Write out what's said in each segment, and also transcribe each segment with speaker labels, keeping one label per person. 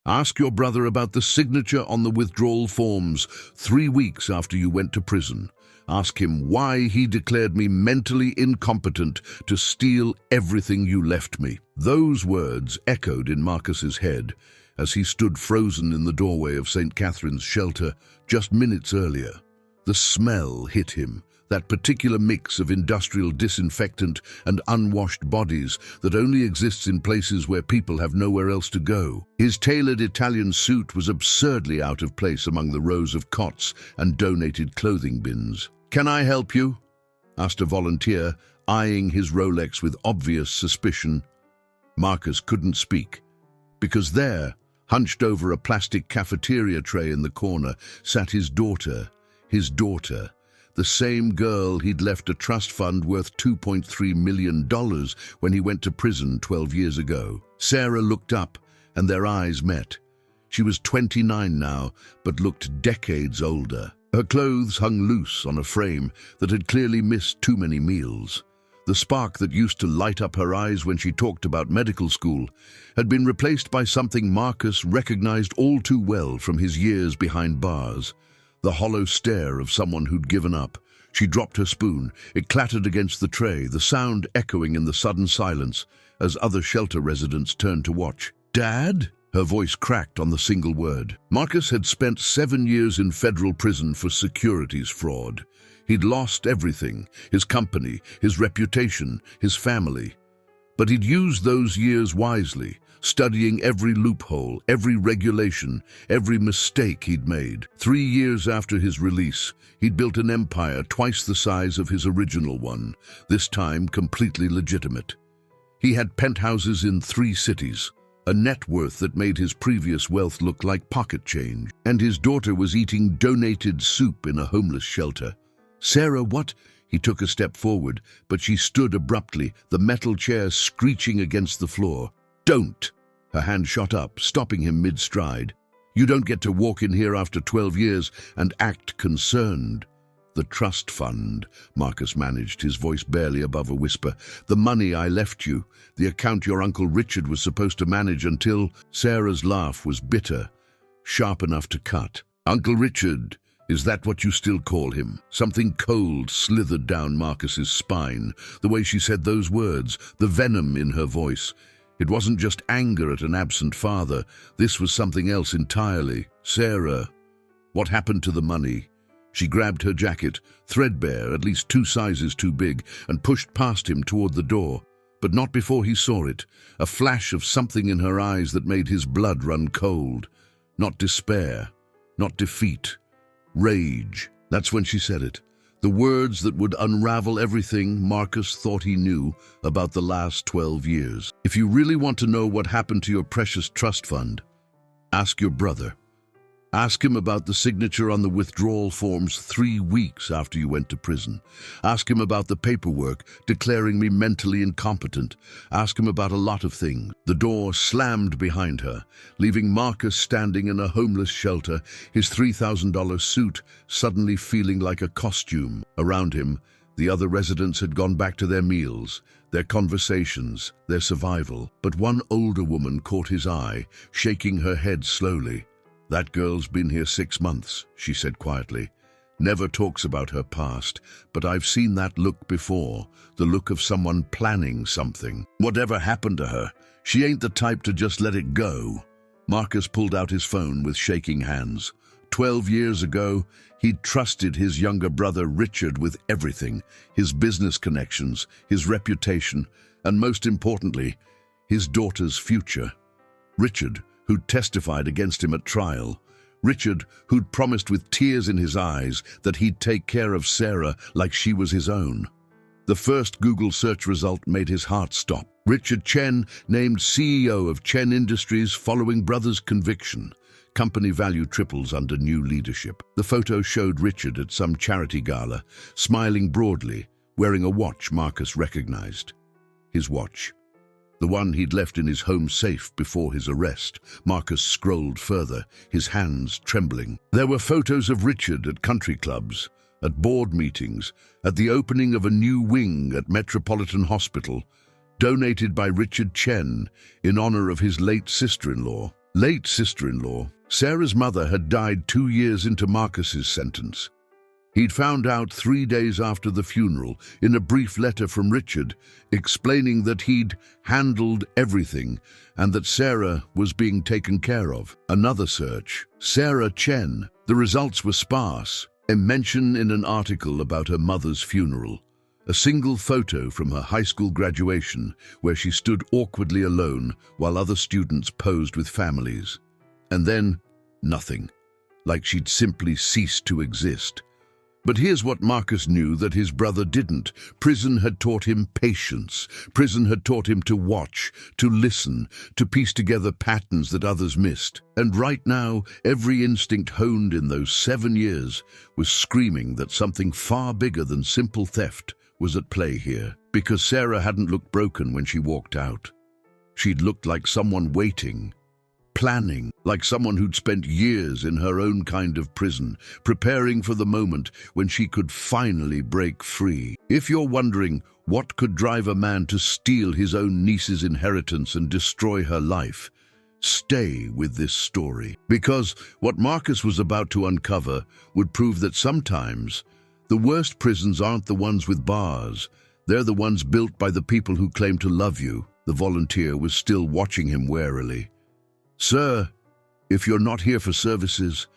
Speaker 1: Ask your brother about the signature on the withdrawal forms 3 weeks after you went to prison. Ask him why he declared me mentally incompetent to steal everything you left me." Those words echoed in Marcus's head as he stood frozen in the doorway of St. Catherine's shelter just minutes earlier. The smell hit him, that particular mix of industrial disinfectant and unwashed bodies that only exists in places where people have nowhere else to go. His tailored Italian suit was absurdly out of place among the rows of cots and donated clothing bins. "Can I help you?" asked a volunteer, eyeing his Rolex with obvious suspicion. Marcus couldn't speak, because there, hunched over a plastic cafeteria tray in the corner, sat his daughter, the same girl he'd left a trust fund worth $2.3 million when he went to prison 12 years ago. Sarah looked up, and their eyes met. She was 29 now, but looked decades older. Her clothes hung loose on a frame that had clearly missed too many meals. The spark that used to light up her eyes when she talked about medical school had been replaced by something Marcus recognized all too well from his years behind bars. The hollow stare of someone who'd given up. She dropped her spoon. It clattered against the tray, the sound echoing in the sudden silence as other shelter residents turned to watch. "Dad?" Her voice cracked on the single word. Marcus had spent 7 years in federal prison for securities fraud. He'd lost everything, his company, his reputation, his family. But he'd used those years wisely, studying every loophole, every regulation, every mistake he'd made. 3 years after his release, he'd built an empire twice the size of his original one, this time completely legitimate. He had penthouses in 3 cities, a net worth that made his previous wealth look like pocket change, and his daughter was eating donated soup in a homeless shelter. "Sarah, what?" He took a step forward, but she stood abruptly, the metal chair screeching against the floor. "Don't!" Her hand shot up, stopping him mid-stride. "You don't get to walk in here after 12 years and act concerned." "The trust fund," Marcus managed, his voice barely above a whisper. "The money I left you, the account your Uncle Richard was supposed to manage until—" Sarah's laugh was bitter, sharp enough to cut. "Uncle Richard? Is that what you still call him?" Something cold slithered down Marcus's spine, the way she said those words, the venom in her voice. It wasn't just anger at an absent father. This was something else entirely. "Sarah, what happened to the money?" She grabbed her jacket, threadbare, at least 2 sizes too big, and pushed past him toward the door. But not before he saw it, a flash of something in her eyes that made his blood run cold. Not despair, not defeat. Rage. That's when she said it. The words that would unravel everything Marcus thought he knew about the last 12 years. "If you really want to know what happened to your precious trust fund, ask your brother. Ask him about the signature on the withdrawal forms 3 weeks after you went to prison. Ask him about the paperwork declaring me mentally incompetent. Ask him about a lot of things." The door slammed behind her, leaving Marcus standing in a homeless shelter, his $3,000 suit suddenly feeling like a costume. Around him, the other residents had gone back to their meals, their conversations, their survival. But one older woman caught his eye, shaking her head slowly. "That girl's been here 6 months, she said quietly. "Never talks about her past, but I've seen that look before, the look of someone planning something. Whatever happened to her? She ain't the type to just let it go." Marcus pulled out his phone with shaking hands. 12 years ago, he'd trusted his younger brother Richard with everything, his business connections, his reputation, and most importantly, his daughter's future. Richard, who'd testified against him at trial. Richard, who'd promised with tears in his eyes that he'd take care of Sarah like she was his own. The first Google search result made his heart stop. Richard Chen named CEO of Chen Industries following brother's conviction. Company value triples under new leadership. The photo showed Richard at some charity gala, smiling broadly, wearing a watch Marcus recognized. His watch. The one he'd left in his home safe before his arrest. Marcus scrolled further, his hands trembling. There were photos of Richard at country clubs, at board meetings, at the opening of a new wing at Metropolitan Hospital, donated by Richard Chen in honor of his late sister-in-law. late sister-in-law, Sarah's mother had died 2 years into Marcus's sentence. He'd found out 3 days after the funeral in a brief letter from Richard, explaining that he'd handled everything and that Sarah was being taken care of. Another search. Sarah Chen. The results were sparse. A mention in an article about her mother's funeral. A single photo from her high school graduation where she stood awkwardly alone while other students posed with families. And then, nothing. Like she'd simply ceased to exist. But here's what Marcus knew that his brother didn't. Prison had taught him patience. Prison had taught him to watch, to listen, to piece together patterns that others missed. And right now, every instinct honed in those 7 years was screaming that something far bigger than simple theft was at play here. Because Sarah hadn't looked broken when she walked out. She'd looked like someone waiting, planning, like someone who'd spent years in her own kind of prison, preparing for the moment when she could finally break free. If you're wondering what could drive a man to steal his own niece's inheritance and destroy her life, stay with this story. Because what Marcus was about to uncover would prove that sometimes the worst prisons aren't the ones with bars. They're the ones built by the people who claim to love you. The volunteer was still watching him warily. "Sir, if you're not here for services,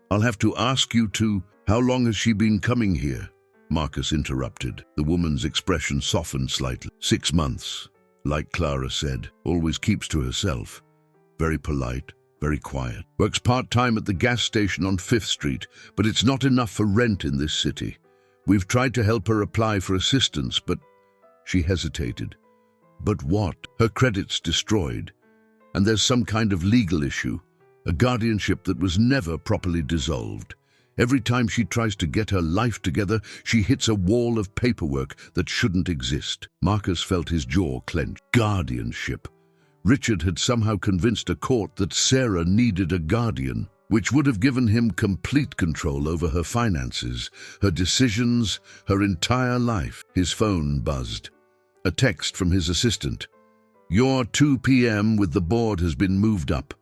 Speaker 1: I'll have to ask you to—" "How long has she been coming here?" Marcus interrupted. The woman's expression softened slightly. 6 months, like Clara said, always keeps to herself. Very polite, very quiet. Works part-time at the gas station on 5th Street, but it's not enough for rent in this city. We've tried to help her apply for assistance, but— She hesitated. But what? Her credit's destroyed. And there's some kind of legal issue, a guardianship that was never properly dissolved. Every time she tries to get her life together, she hits a wall of paperwork that shouldn't exist. Marcus felt his jaw clench. Guardianship. Richard had somehow convinced a court that Sarah needed a guardian, which would have given him complete control over her finances, her decisions, her entire life. His phone buzzed. A text from his assistant. "Your 2 p.m. with the board has been moved up.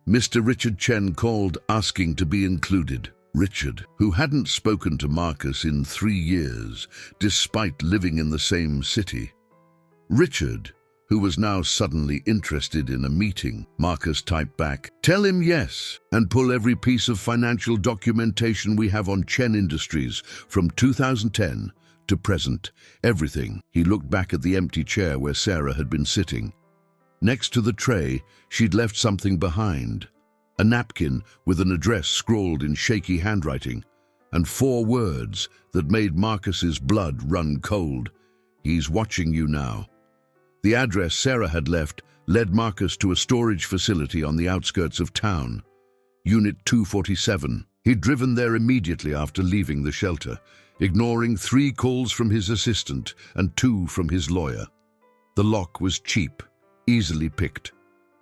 Speaker 1: Mr. Richard Chen called asking to be included." Richard, who hadn't spoken to Marcus in 3 years, despite living in the same city. Richard, who was now suddenly interested in a meeting. Marcus typed back, "Tell him yes, and pull every piece of financial documentation we have on Chen Industries from 2010 to present. Everything." He looked back at the empty chair where Sarah had been sitting. Next to the tray, she'd left something behind. A napkin with an address scrawled in shaky handwriting, and 4 words that made Marcus's blood run cold. "He's watching you now." The address Sarah had left led Marcus to a storage facility on the outskirts of town. Unit 247. He'd driven there immediately after leaving the shelter, ignoring 3 calls from his assistant and 2 from his lawyer. The lock was cheap, easily picked.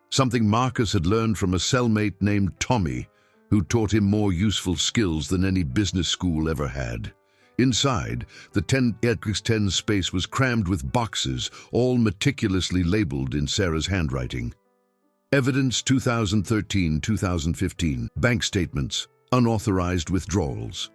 Speaker 1: Something Marcus had learned from a cellmate named Tommy, who taught him more useful skills than any business school ever had. Inside, the 10x10 space was crammed with boxes, all meticulously labeled in Sarah's handwriting. Evidence 2013-2015, bank statements, unauthorized withdrawals.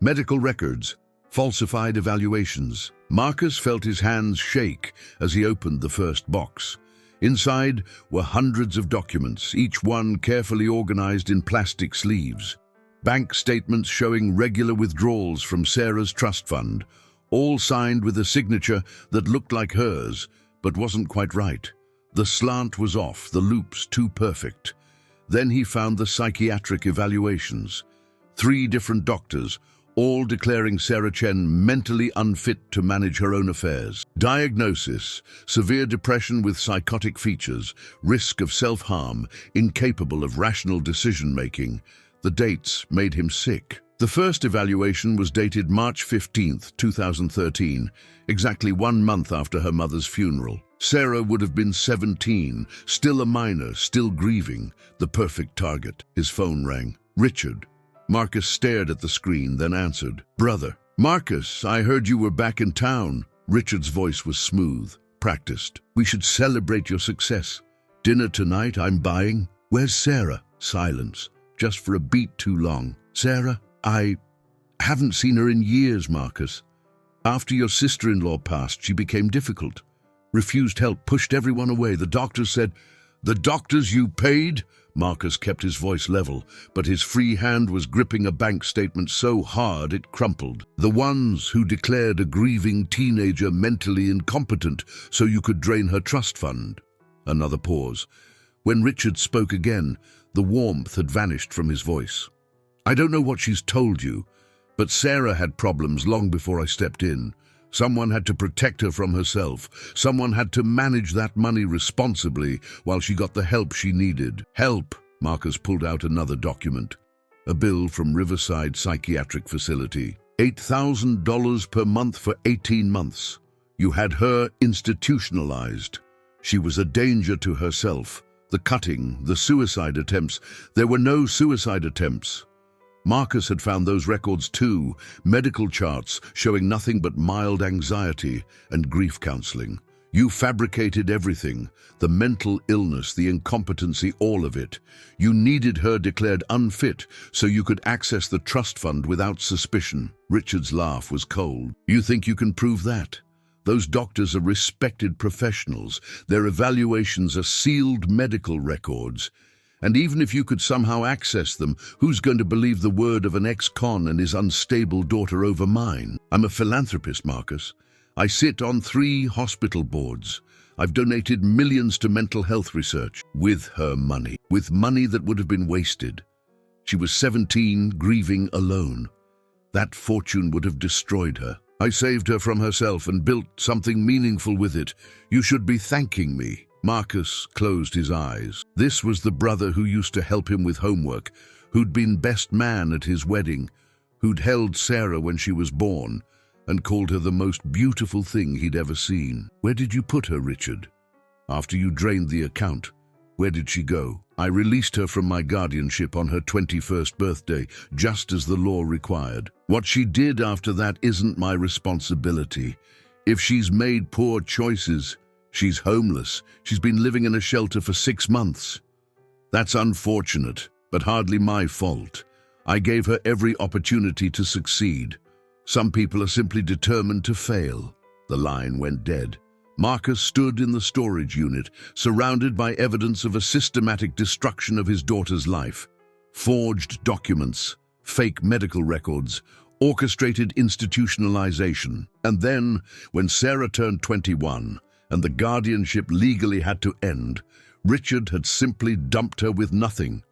Speaker 1: Medical records, falsified evaluations. Marcus felt his hands shake as he opened the first box. Inside were hundreds of documents, each one carefully organized in plastic sleeves. Bank statements showing regular withdrawals from Sarah's trust fund, all signed with a signature that looked like hers, but wasn't quite right. The slant was off, the loops too perfect. Then he found the psychiatric evaluations. 3 different doctors, all declaring Sarah Chen mentally unfit to manage her own affairs. Diagnosis: severe depression with psychotic features, risk of self-harm, incapable of rational decision-making. The dates made him sick. The first evaluation was dated March 15, 2013, exactly 1 month after her mother's funeral. Sarah would have been 17, still a minor, still grieving, the perfect target. His phone rang. "Richard." Marcus stared at the screen, then answered. "Brother." "Marcus, I heard you were back in town." Richard's voice was smooth, practiced. "We should celebrate your success. Dinner tonight, I'm buying." Where's Sarah? Silence, just for a beat too long. Sarah? I haven't seen her in years, Marcus. After your sister-in-law passed, she became difficult. Refused help, pushed everyone away. The doctors said, "The doctors you paid?" Marcus kept his voice level, but his free hand was gripping a bank statement so hard it crumpled. "The ones who declared a grieving teenager mentally incompetent so you could drain her trust fund." Another pause. When Richard spoke again, the warmth had vanished from his voice. "I don't know what she's told you, but Sarah had problems long before I stepped in. Someone had to protect her from herself. Someone had to manage that money responsibly while she got the help she needed." "Help!" Marcus pulled out another document. A bill from Riverside Psychiatric Facility. $8,000 per month for 18 months. You had her institutionalized. She was a danger to herself. The cutting, the suicide attempts. There were no suicide attempts. Marcus had found those records too, medical charts showing nothing but mild anxiety and grief counseling. You fabricated everything, the mental illness, the incompetency, all of it. You needed her declared unfit so you could access the trust fund without suspicion. Richard's laugh was cold. "You think you can prove that? Those doctors are respected professionals. Their evaluations are sealed medical records. And even if you could somehow access them, who's going to believe the word of an ex-con and his unstable daughter over mine? I'm a philanthropist, Marcus. I sit on 3 hospital boards. I've donated millions to mental health research with her money, with money that would have been wasted. She was 17, grieving alone. That fortune would have destroyed her. I saved her from herself and built something meaningful with it. You should be thanking me." Marcus closed his eyes. This was the brother who used to help him with homework, who'd been best man at his wedding, who'd held Sarah when she was born, and called her the most beautiful thing he'd ever seen. "Where did you put her, Richard? After you drained the account, where did she go?" "I released her from my guardianship on her 21st birthday, just as the law required. What she did after that isn't my responsibility. If she's made poor choices, she's homeless. She's been living in a shelter for 6 months. That's unfortunate, but hardly my fault. I gave her every opportunity to succeed. Some people are simply determined to fail." The line went dead. Marcus stood in the storage unit, surrounded by evidence of a systematic destruction of his daughter's life. Forged documents, fake medical records, orchestrated institutionalization. And then, when Sarah turned 21, and the guardianship legally had to end, Richard had simply dumped her with nothing.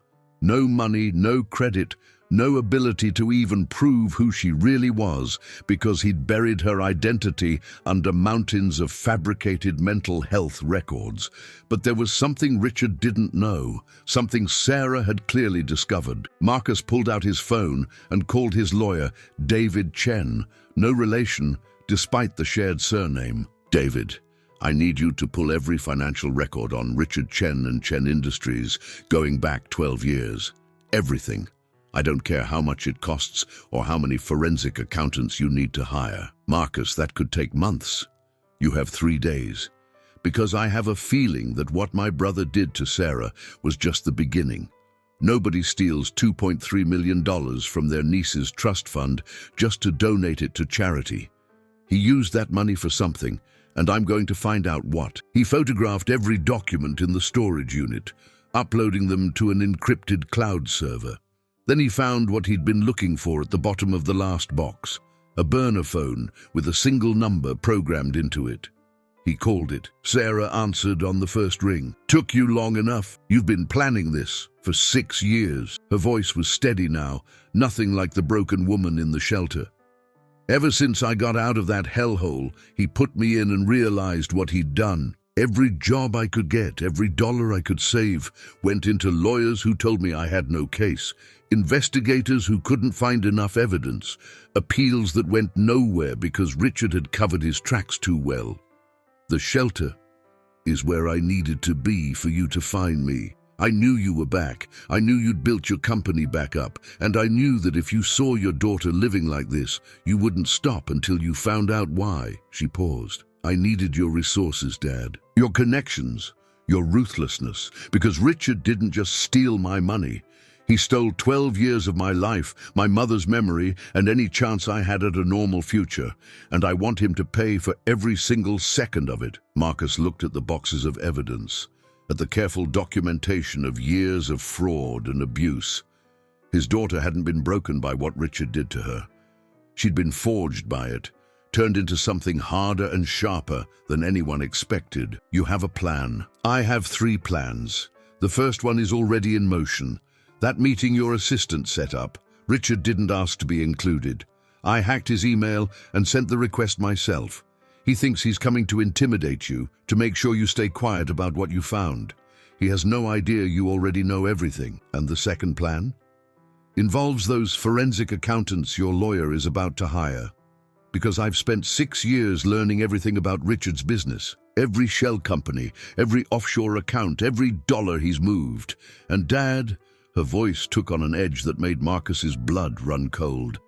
Speaker 1: No money, no credit, no ability to even prove who she really was, because he'd buried her identity under mountains of fabricated mental health records. But there was something Richard didn't know, something Sarah had clearly discovered. Marcus pulled out his phone and called his lawyer, David Chen, no relation, despite the shared surname. "David, I need you to pull every financial record on Richard Chen and Chen Industries going back 12 years. Everything. I don't care how much it costs or how many forensic accountants you need to hire." "Marcus, that could take months. You have 3 days. Because I have a feeling that what my brother did to Sarah was just the beginning. Nobody steals $2.3 million from their niece's trust fund just to donate it to charity. He used that money for something, and I'm going to find out what." He photographed every document in the storage unit, uploading them to an encrypted cloud server. Then he found what he'd been looking for at the bottom of the last box, a burner phone with a single number programmed into it. He called it. Sarah answered on the first ring. "Took you long enough. You've been planning this for 6 years." Her voice was steady now, nothing like the broken woman in the shelter. "Ever since I got out of that hellhole, he put me in and realized what he'd done. Every job I could get, every dollar I could save, went into lawyers who told me I had no case, investigators who couldn't find enough evidence, appeals that went nowhere because Richard had covered his tracks too well. The shelter is where I needed to be for you to find me. I knew you were back. I knew you'd built your company back up, and I knew that if you saw your daughter living like this, you wouldn't stop until you found out why." She paused. "I needed your resources, Dad. Your connections, your ruthlessness, because Richard didn't just steal my money. He stole 12 years of my life, my mother's memory, and any chance I had at a normal future, and I want him to pay for every single second of it. Marcus looked at the boxes of evidence, at the careful documentation of years of fraud and abuse. His daughter hadn't been broken by what Richard did to her. She'd been forged by it, turned into something harder and sharper than anyone expected. You have a plan. I have 3 plans. The first one is already in motion. That meeting your assistant set up, Richard didn't ask to be included. I hacked his email and sent the request myself. He thinks he's coming to intimidate you, to make sure you stay quiet about what you found. He has no idea you already know everything. And the second plan? Involves those forensic accountants your lawyer is about to hire. Because I've spent 6 years learning everything about Richard's business. Every shell company, every offshore account, every dollar he's moved. And Dad, her voice took on an edge that made Marcus's blood run cold.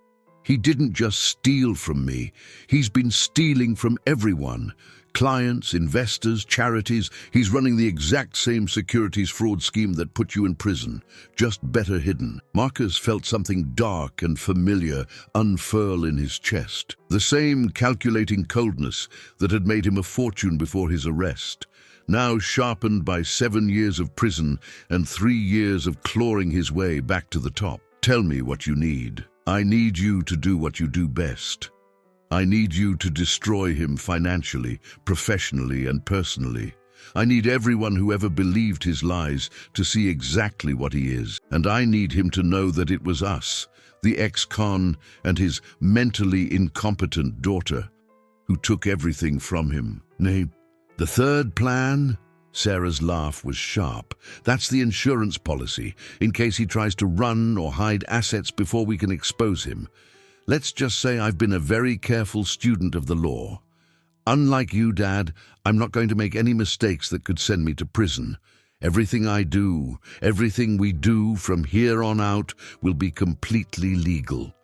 Speaker 1: He didn't just steal from me. He's been stealing from everyone. Clients, investors, charities. He's running the exact same securities fraud scheme that put you in prison, just better hidden. Marcus felt something dark and familiar unfurl in his chest. The same calculating coldness that had made him a fortune before his arrest, now sharpened by 7 years of prison and 3 years of clawing his way back to the top. Tell me what you need. I need you to do what you do best. I need you to destroy him financially, professionally, and personally. I need everyone who ever believed his lies to see exactly what he is. And I need him to know that it was us, the ex-con and his mentally incompetent daughter, who took everything from him. Nay, the third plan? Sarah's laugh was sharp. That's the insurance policy, in case he tries to run or hide assets before we can expose him. Let's just say I've been a very careful student of the law. Unlike you, Dad, I'm not going to make any mistakes that could send me to prison. Everything I do, everything we do from here on out will be completely legal.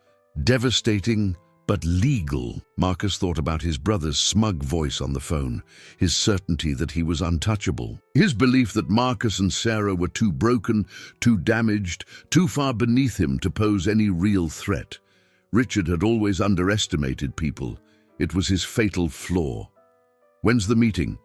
Speaker 1: Devastating, but legal. Marcus thought about his brother's smug voice on the phone, his certainty that he was untouchable, his belief that Marcus and Sarah were too broken, too damaged, too far beneath him to pose any real threat. Richard had always underestimated people. It was his fatal flaw. When's the meeting?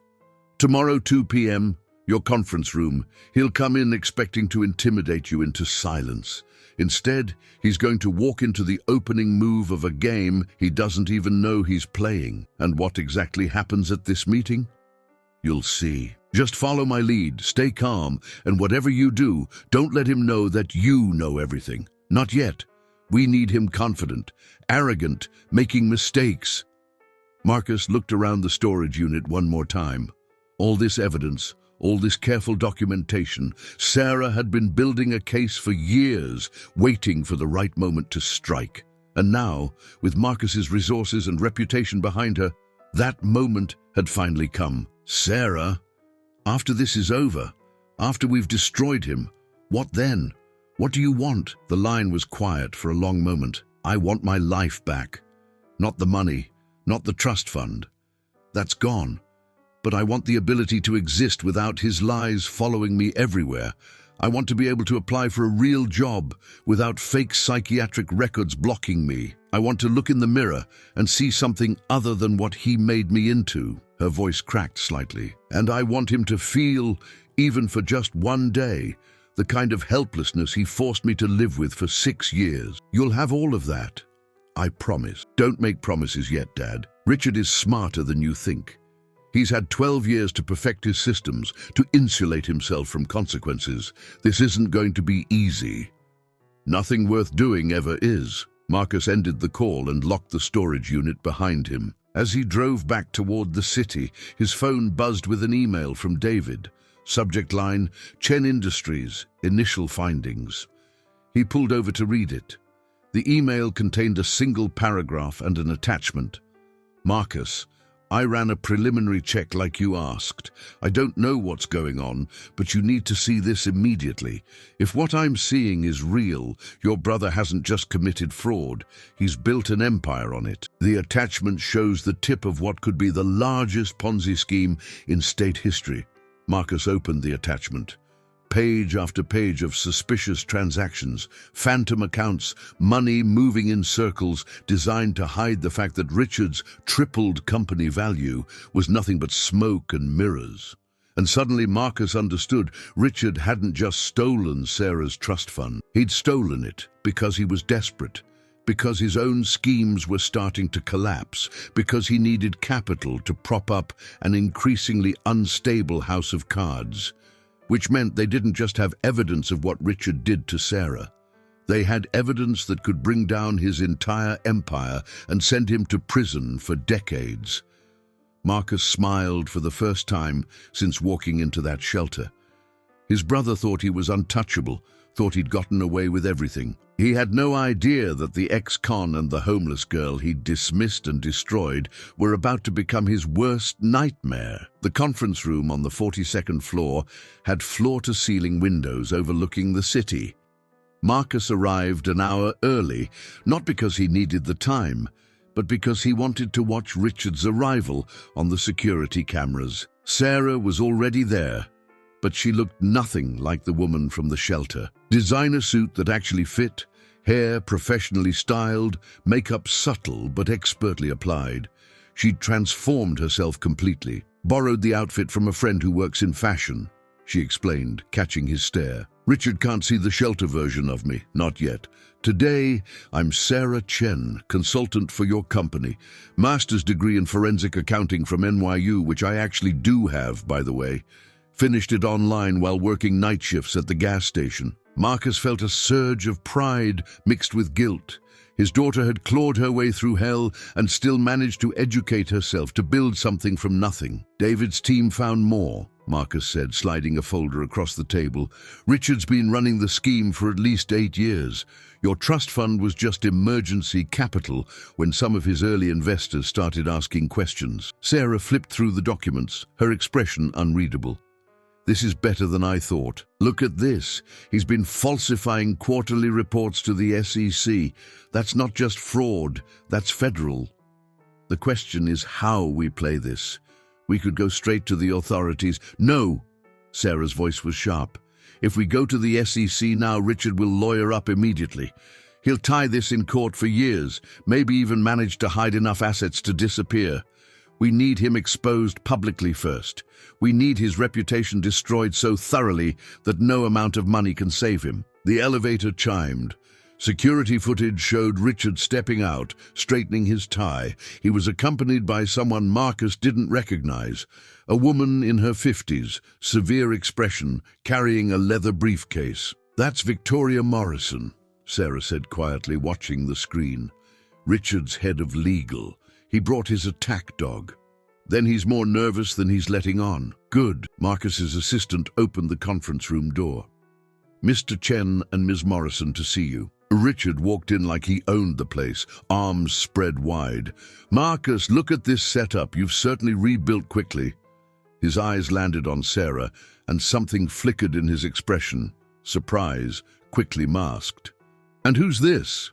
Speaker 1: Tomorrow, 2 p.m., your conference room. He'll come in expecting to intimidate you into silence. Instead, he's going to walk into the opening move of a game he doesn't even know he's playing. And what exactly happens at this meeting? You'll see. Just follow my lead, stay calm, and whatever you do, don't let him know that you know everything. Not yet. We need him confident, arrogant, making mistakes. Marcus looked around the storage unit one more time. All this evidence, all this careful documentation. Sarah had been building a case for years, waiting for the right moment to strike. And now, with Marcus's resources and reputation behind her, that moment had finally come. Sarah, after this is over, after we've destroyed him, what then? What do you want? The line was quiet for a long moment. I want my life back. Not the money, not the trust fund. That's gone. But I want the ability to exist without his lies following me everywhere. I want to be able to apply for a real job without fake psychiatric records blocking me. I want to look in the mirror and see something other than what he made me into. Her voice cracked slightly. And I want him to feel, even for just one day, the kind of helplessness he forced me to live with for 6 years. You'll have all of that. I promise. Don't make promises yet, Dad. Richard is smarter than you think. He's had 12 years to perfect his systems, to insulate himself from consequences. This isn't going to be easy. Nothing worth doing ever is. Marcus ended the call and locked the storage unit behind him. As he drove back toward the city, his phone buzzed with an email from David. Subject line, Chen Industries, initial findings. He pulled over to read it. The email contained a single paragraph and an attachment. Marcus, I ran a preliminary check like you asked. I don't know what's going on, but you need to see this immediately. If what I'm seeing is real, your brother hasn't just committed fraud. He's built an empire on it. The attachment shows the tip of what could be the largest Ponzi scheme in state history. Marcus opened the attachment. Page after page of suspicious transactions, phantom accounts, money moving in circles designed to hide the fact that Richard's tripled company value was nothing but smoke and mirrors. And suddenly Marcus understood Richard hadn't just stolen Sarah's trust fund. He'd stolen it because he was desperate, because his own schemes were starting to collapse, because he needed capital to prop up an increasingly unstable house of cards. Which meant they didn't just have evidence of what Richard did to Sarah. They had evidence that could bring down his entire empire and send him to prison for decades. Marcus smiled for the first time since walking into that shelter. His brother thought he was untouchable, thought he'd gotten away with everything. He had no idea that the ex-con and the homeless girl he'd dismissed and destroyed were about to become his worst nightmare. The conference room on the 42nd floor had floor-to-ceiling windows overlooking the city. Marcus arrived an hour early, not because he needed the time, but because he wanted to watch Richard's arrival on the security cameras. Sarah was already there, but she looked nothing like the woman from the shelter. Designer suit that actually fit, hair professionally styled, makeup subtle but expertly applied. She'd transformed herself completely. Borrowed the outfit from a friend who works in fashion, she explained, catching his stare. Richard can't see the shelter version of me, not yet. Today, I'm Sarah Chen, consultant for your company. Master's degree in forensic accounting from NYU, which I actually do have, by the way. Finished it online while working night shifts at the gas station. Marcus felt a surge of pride mixed with guilt. His daughter had clawed her way through hell and still managed to educate herself, to build something from nothing. David's team found more, Marcus said, sliding a folder across the table. Richard's been running the scheme for at least 8 years. Your trust fund was just emergency capital when some of his early investors started asking questions. Sarah flipped through the documents, her expression unreadable. This is better than I thought. Look at this. He's been falsifying quarterly reports to the SEC. That's not just fraud, that's federal. The question is how we play this. We could go straight to the authorities. No, Sarah's voice was sharp. If we go to the SEC now, Richard will lawyer up immediately. He'll tie this in court for years, maybe even manage to hide enough assets to disappear. We need him exposed publicly first. We need his reputation destroyed so thoroughly that no amount of money can save him. The elevator chimed. Security footage showed Richard stepping out, straightening his tie. He was accompanied by someone Marcus didn't recognize. A woman in her 50s, severe expression, carrying a leather briefcase. That's Victoria Morrison, Sarah said quietly, watching the screen. Richard's head of legal. He brought his attack dog. Then he's more nervous than he's letting on. Good. Marcus's assistant opened the conference room door. Mr. Chen and Ms. Morrison to see you. Richard walked in like he owned the place, arms spread wide. Marcus, look at this setup. You've certainly rebuilt quickly. His eyes landed on Sarah, and something flickered in his expression. Surprise, quickly masked. And who's this?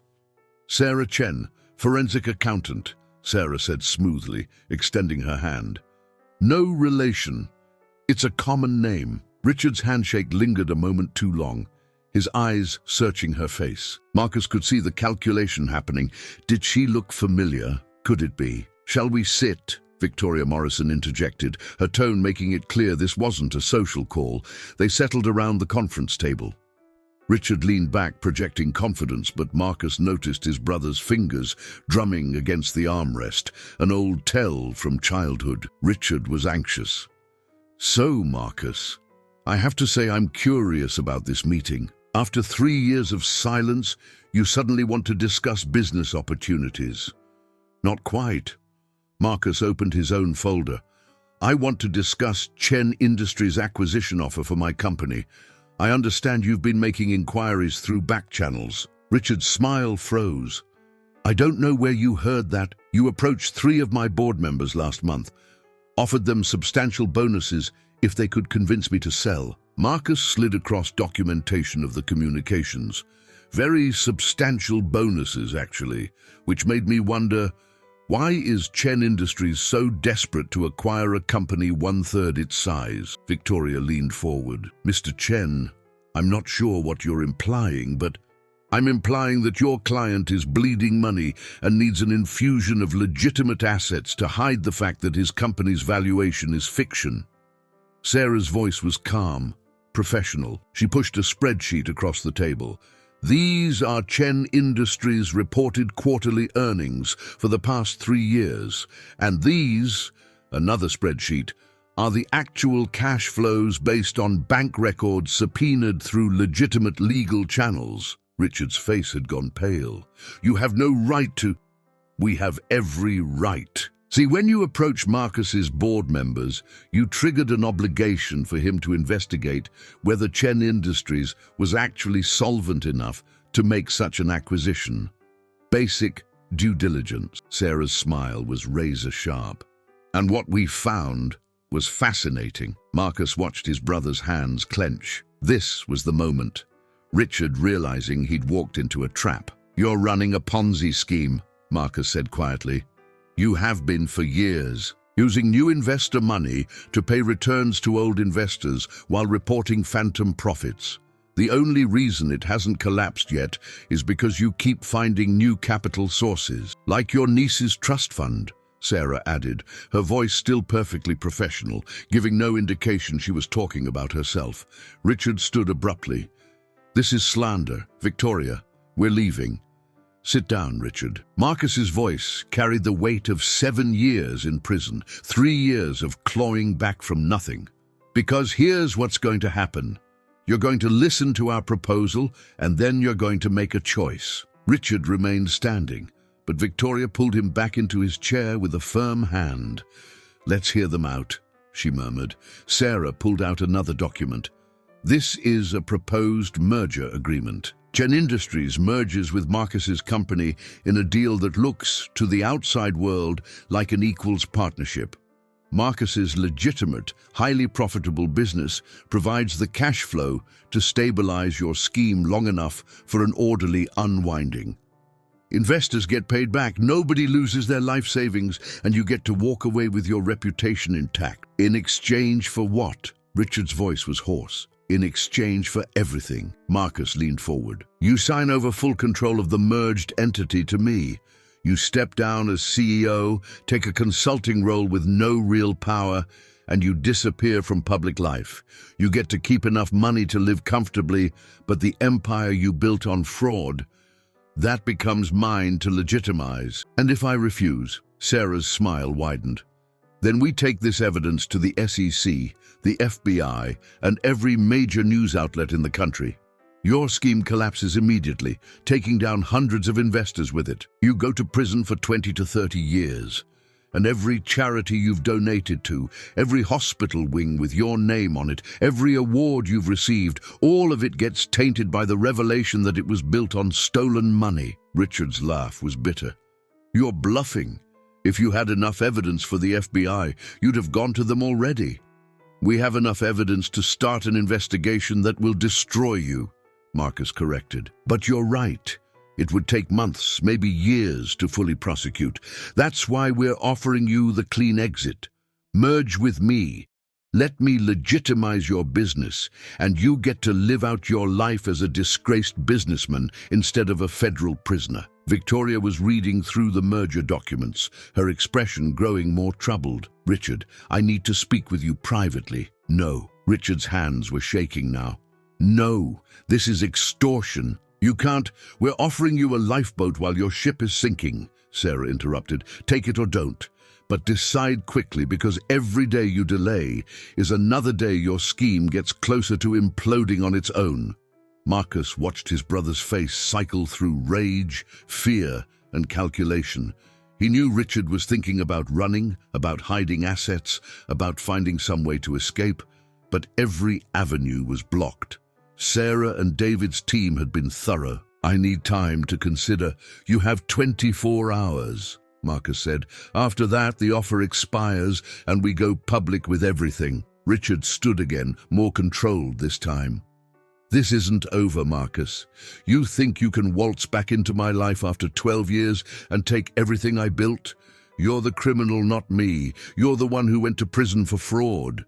Speaker 1: Sarah Chen, forensic accountant, Sarah said smoothly, extending her hand. No relation. It's a common name. Richard's handshake lingered a moment too long, his eyes searching her face. Marcus could see the calculation happening. Did she look familiar? Could it be? Shall we sit? Victoria Morrison interjected, her tone making it clear this wasn't a social call. They settled around the conference table. Richard leaned back, projecting confidence, but Marcus noticed his brother's fingers drumming against the armrest, an old tell from childhood. Richard was anxious. So, Marcus, I have to say I'm curious about this meeting. After 3 years of silence, you suddenly want to discuss business opportunities. Not quite. Marcus opened his own folder. I want to discuss Chen Industries' acquisition offer for my company. I understand you've been making inquiries through back channels. Richard's smile froze. I don't know where you heard that. You approached 3 of my board members last month, offered them substantial bonuses if they could convince me to sell. Marcus slid across documentation of the communications. Very substantial bonuses, actually, which made me wonder, Why is Chen Industries so desperate to acquire a company one-third its size? Victoria leaned forward. Mr. Chen, I'm not sure what you're implying, but I'm implying that your client is bleeding money and needs an infusion of legitimate assets to hide the fact that his company's valuation is fiction. Sarah's voice was calm, professional. She pushed a spreadsheet across the table. These are Chen Industries' reported quarterly earnings for the past 3 years, and these, another spreadsheet, are the actual cash flows based on bank records subpoenaed through legitimate legal channels. Richard's face had gone pale. You have no right to... We have every right. See, when you approached Marcus's board members, you triggered an obligation for him to investigate whether Chen Industries was actually solvent enough to make such an acquisition. Basic due diligence. Sarah's smile was razor sharp. And what we found was fascinating. Marcus watched his brother's hands clench. This was the moment. Richard, realizing he'd walked into a trap. You're running a Ponzi scheme, Marcus said quietly. You have been for years, using new investor money to pay returns to old investors while reporting phantom profits. The only reason it hasn't collapsed yet is because you keep finding new capital sources, like your niece's trust fund, Sarah added, her voice still perfectly professional, giving no indication she was talking about herself. Richard stood abruptly. This is slander. Victoria, we're leaving. Sit down, Richard. Marcus's voice carried the weight of 7 years in prison, 3 years of clawing back from nothing. Because here's what's going to happen. You're going to listen to our proposal, and then you're going to make a choice. Richard remained standing, but Victoria pulled him back into his chair with a firm hand. Let's hear them out, she murmured. Sarah pulled out another document. This is a proposed merger agreement. Chen Industries merges with Marcus's company in a deal that looks, to the outside world, like an equals partnership. Marcus's legitimate, highly profitable business provides the cash flow to stabilize your scheme long enough for an orderly unwinding. Investors get paid back, nobody loses their life savings, and you get to walk away with your reputation intact. In exchange for what? Richard's voice was hoarse. In exchange for everything. Marcus leaned forward. You sign over full control of the merged entity to me. You step down as CEO, take a consulting role with no real power, and you disappear from public life. You get to keep enough money to live comfortably, but the empire you built on fraud, that becomes mine to legitimize. And if I refuse? Sarah's smile widened. Then we take this evidence to the SEC, the FBI, and every major news outlet in the country. Your scheme collapses immediately, taking down hundreds of investors with it. You go to prison for 20 to 30 years. And every charity you've donated to, every hospital wing with your name on it, every award you've received, all of it gets tainted by the revelation that it was built on stolen money. Richard's laugh was bitter. You're bluffing. If you had enough evidence for the FBI, you'd have gone to them already. We have enough evidence to start an investigation that will destroy you, Marcus corrected. But you're right. It would take months, maybe years, to fully prosecute. That's why we're offering you the clean exit. Merge with me. Let me legitimize your business, and you get to live out your life as a disgraced businessman instead of a federal prisoner. Victoria was reading through the merger documents, her expression growing more troubled. Richard, I need to speak with you privately. No. Richard's hands were shaking now. No, this is extortion. You can't. We're offering you a lifeboat while your ship is sinking, Sarah interrupted. Take it or don't. But decide quickly, because every day you delay is another day your scheme gets closer to imploding on its own. Marcus watched his brother's face cycle through rage, fear, and calculation. He knew Richard was thinking about running, about hiding assets, about finding some way to escape, but every avenue was blocked. Sarah and David's team had been thorough. I need time to consider. You have 24 hours. Marcus said. After that, the offer expires and we go public with everything. Richard stood again, more controlled this time. This isn't over, Marcus. You think you can waltz back into my life after 12 years and take everything I built? You're the criminal, not me. You're the one who went to prison for fraud.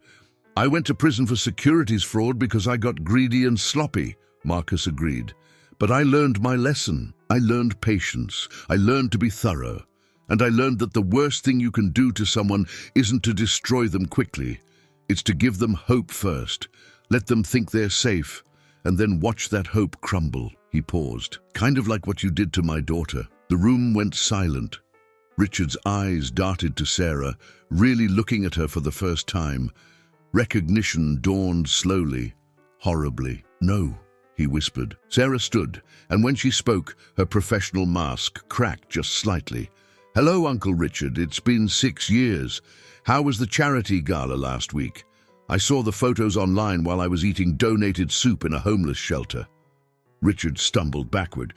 Speaker 1: I went to prison for securities fraud because I got greedy and sloppy, Marcus agreed. But I learned my lesson. I learned patience. I learned to be thorough. And I learned that the worst thing you can do to someone isn't to destroy them quickly. It's to give them hope first. Let them think they're safe, and then watch that hope crumble. He paused. Kind of like what you did to my daughter. The room went silent. Richard's eyes darted to Sarah, really looking at her for the first time. Recognition dawned slowly, horribly. No, he whispered. Sarah stood, and when she spoke, her professional mask cracked just slightly. Hello, Uncle Richard. It's been 6 years. How was the charity gala last week? I saw the photos online while I was eating donated soup in a homeless shelter. Richard stumbled backward.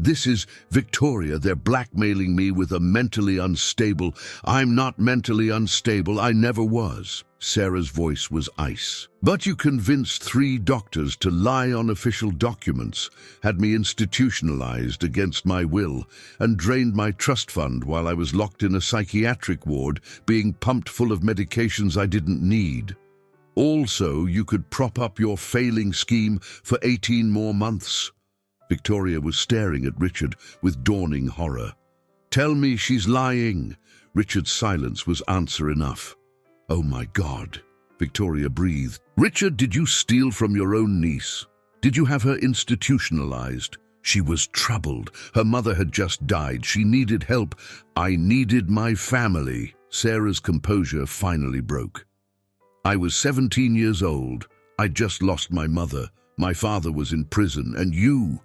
Speaker 1: This is Victoria. They're blackmailing me with a mentally unstable. I'm not mentally unstable. I never was. Sarah's voice was ice. But you convinced 3 doctors to lie on official documents, had me institutionalized against my will, and drained my trust fund while I was locked in a psychiatric ward, being pumped full of medications I didn't need. Also, you could prop up your failing scheme for 18 more months. Victoria was staring at Richard with dawning horror. Tell me she's lying. Richard's silence was answer enough. Oh my God, Victoria breathed. Richard, did you steal from your own niece? Did you have her institutionalized? She was troubled. Her mother had just died. She needed help. I needed my family. Sarah's composure finally broke. I was 17 years old. I'd just lost my mother. My father was in prison, and you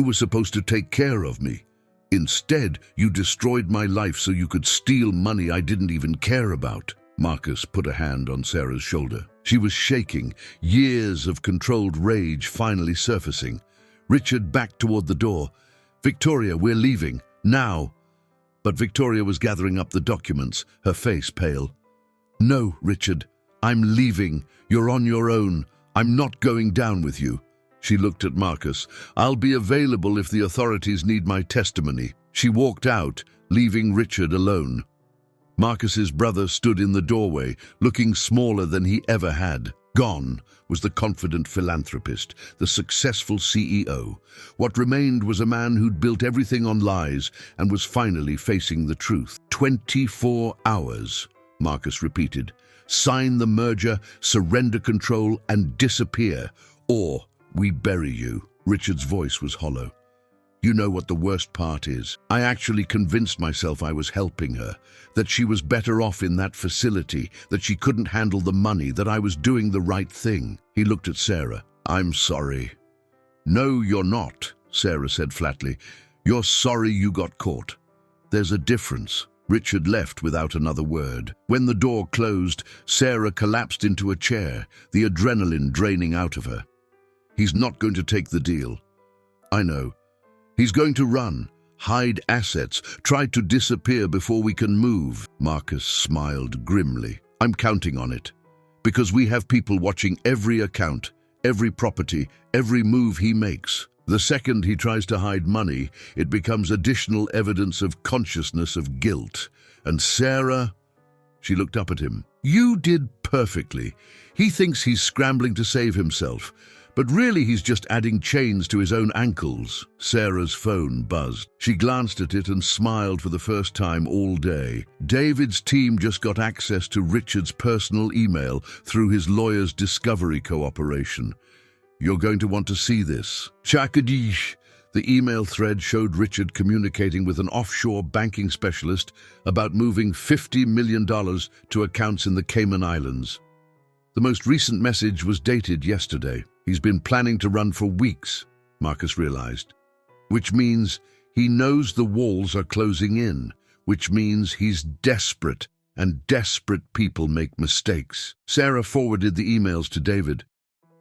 Speaker 1: were supposed to take care of me. Instead, you destroyed my life so you could steal money I didn't even care about. Marcus put a hand on Sarah's shoulder. She was shaking, years of controlled rage finally surfacing. Richard backed toward the door. Victoria, we're leaving, now. But Victoria was gathering up the documents, her face pale. No, Richard, I'm leaving. You're on your own. I'm not going down with you. She looked at Marcus. I'll be available if the authorities need my testimony. She walked out, leaving Richard alone. Marcus's brother stood in the doorway, looking smaller than he ever had. Gone was the confident philanthropist, the successful CEO. What remained was a man who'd built everything on lies and was finally facing the truth. 24 hours, Marcus repeated. Sign the merger, surrender control, and disappear, or we bury you. Richard's voice was hollow. You know what the worst part is? I actually convinced myself I was helping her, that she was better off in that facility, that she couldn't handle the money, that I was doing the right thing. He looked at Sarah. I'm sorry. No, you're not, Sarah said flatly. You're sorry you got caught. There's a difference. Richard left without another word. When the door closed, Sarah collapsed into a chair, the adrenaline draining out of her. He's not going to take the deal. I know. He's going to run, hide assets, try to disappear before we can move. Marcus smiled grimly. I'm counting on it. Because we have people watching every account, every property, every move he makes. The second he tries to hide money, it becomes additional evidence of consciousness of guilt. And Sarah, she looked up at him. You did perfectly. He thinks he's scrambling to save himself. But really he's just adding chains to his own ankles. Sarah's phone buzzed. She glanced at it and smiled for the first time all day. David's team just got access to Richard's personal email through his lawyer's discovery cooperation. You're going to want to see this. Chakadish. The email thread showed Richard communicating with an offshore banking specialist about moving $50 million to accounts in the Cayman Islands. The most recent message was dated yesterday. He's been planning to run for weeks, Marcus realized. Which means he knows the walls are closing in, which means he's desperate, and desperate people make mistakes. Sarah forwarded the emails to David.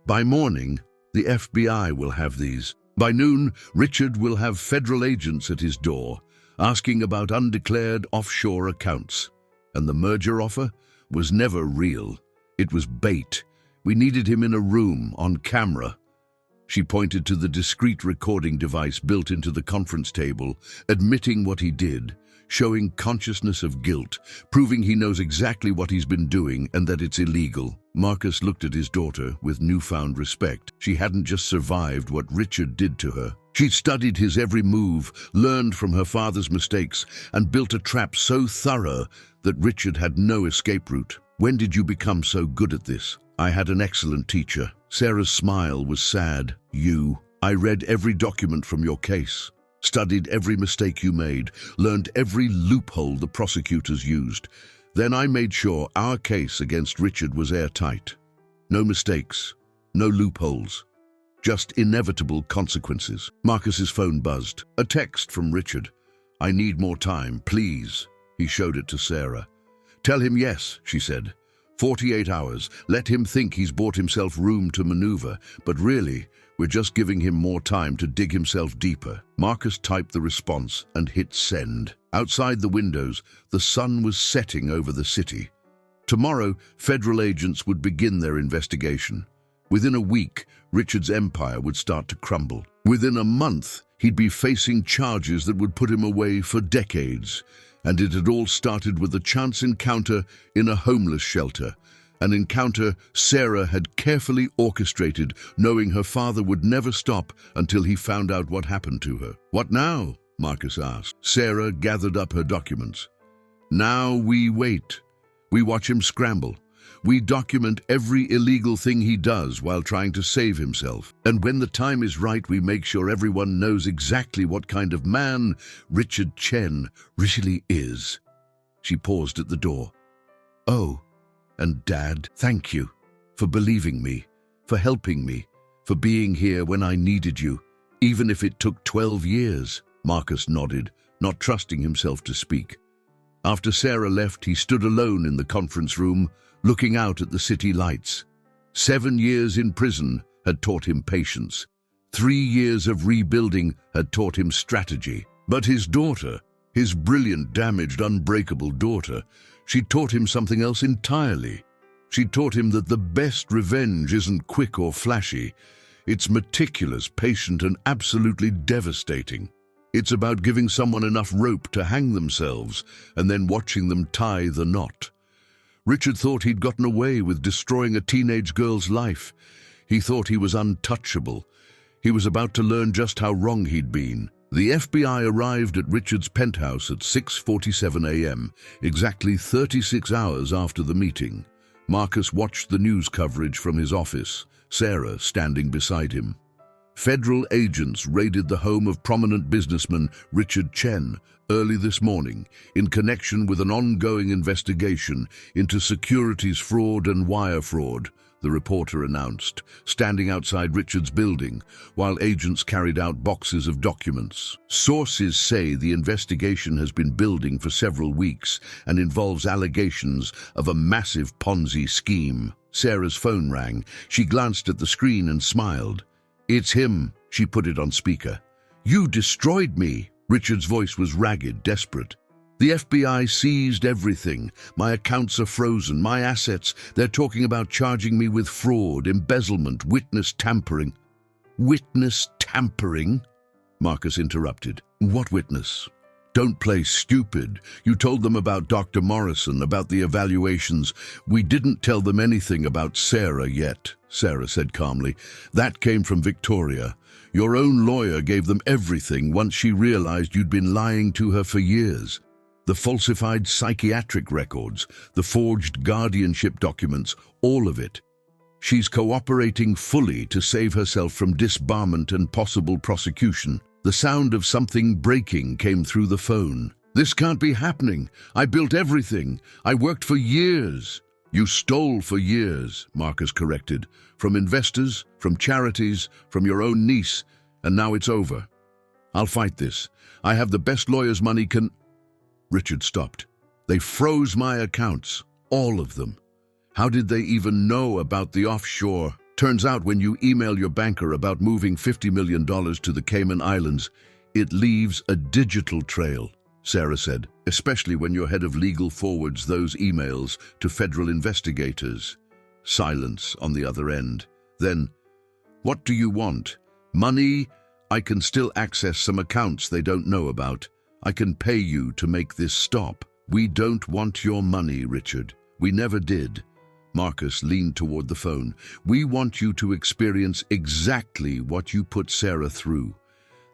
Speaker 1: By morning, the FBI will have these. By noon, Richard will have federal agents at his door, asking about undeclared offshore accounts. And the merger offer was never real. It was bait. We needed him in a room, on camera. She pointed to the discreet recording device built into the conference table, admitting what he did, showing consciousness of guilt, proving he knows exactly what he's been doing and that it's illegal. Marcus looked at his daughter with newfound respect. She hadn't just survived what Richard did to her. She'd studied his every move, learned from her father's mistakes, and built a trap so thorough that Richard had no escape route. When did you become so good at this? I had an excellent teacher. Sarah's smile was sad. I read every document from your case, studied every mistake you made, learned every loophole the prosecutors used. Then I made sure our case against Richard was airtight. No mistakes, no loopholes, just inevitable consequences. Marcus's phone buzzed. A text from Richard. I need more time, please. He showed it to Sarah. Tell him yes, she said. 48 hours. Let him think he's bought himself room to maneuver, but really, we're just giving him more time to dig himself deeper. Marcus typed the response and hit send. Outside the windows, the sun was setting over the city. Tomorrow, federal agents would begin their investigation. Within a week, Richard's empire would start to crumble. Within a month, he'd be facing charges that would put him away for decades. And it had all started with a chance encounter in a homeless shelter. An encounter Sarah had carefully orchestrated, knowing her father would never stop until he found out what happened to her. What now? Marcus asked. Sarah gathered up her documents. Now we wait. We watch him scramble. We document every illegal thing he does while trying to save himself. And when the time is right, we make sure everyone knows exactly what kind of man Richard Chen really is. She paused at the door. Oh, and Dad, thank you for believing me, for helping me, for being here when I needed you, even if it took 12 years. Marcus nodded, not trusting himself to speak. After Sarah left, he stood alone in the conference room, looking out at the city lights. 7 years in prison had taught him patience. 3 years of rebuilding had taught him strategy. But his daughter, his brilliant, damaged, unbreakable daughter, she taught him something else entirely. She taught him that the best revenge isn't quick or flashy. It's meticulous, patient, and absolutely devastating. It's about giving someone enough rope to hang themselves and then watching them tie the knot. Richard thought he'd gotten away with destroying a teenage girl's life. He thought he was untouchable. He was about to learn just how wrong he'd been. The FBI arrived at Richard's penthouse at 6:47 a.m., exactly 36 hours after the meeting. Marcus watched the news coverage from his office, Sarah standing beside him. Federal agents raided the home of prominent businessman Richard Chen early this morning in connection with an ongoing investigation into securities fraud and wire fraud, the reporter announced, standing outside Richard's building while agents carried out boxes of documents. Sources say the investigation has been building for several weeks and involves allegations of a massive Ponzi scheme. Sarah's phone rang. She glanced at the screen and smiled. It's him, she put it on speaker. You destroyed me. Richard's voice was ragged, desperate. The FBI seized everything. My accounts are frozen, my assets. They're talking about charging me with fraud, embezzlement, witness tampering. Witness tampering? Marcus interrupted. What witness? Don't play stupid. You told them about Dr. Morrison, about the evaluations. We didn't tell them anything about Sarah yet, Sarah said calmly. That came from Victoria. Your own lawyer gave them everything once she realized you'd been lying to her for years. The falsified psychiatric records, the forged guardianship documents, all of it. She's cooperating fully to save herself from disbarment and possible prosecution. The sound of something breaking came through the phone. This can't be happening. I built everything. I worked for years. You stole for years, Marcus corrected. From investors, from charities, from your own niece, and now it's over. I'll fight this. I have the best lawyers money can... Richard stopped. They froze my accounts, all of them. How did they even know about the offshore? Turns out when you email your banker about moving $50 million to the Cayman Islands, it leaves a digital trail, Sarah said, especially when your head of legal forwards those emails to federal investigators. Silence on the other end. Then, what do you want? Money? I can still access some accounts they don't know about. I can pay you to make this stop. We don't want your money, Richard. We never did. Marcus leaned toward the phone. We want you to experience exactly what you put Sarah through.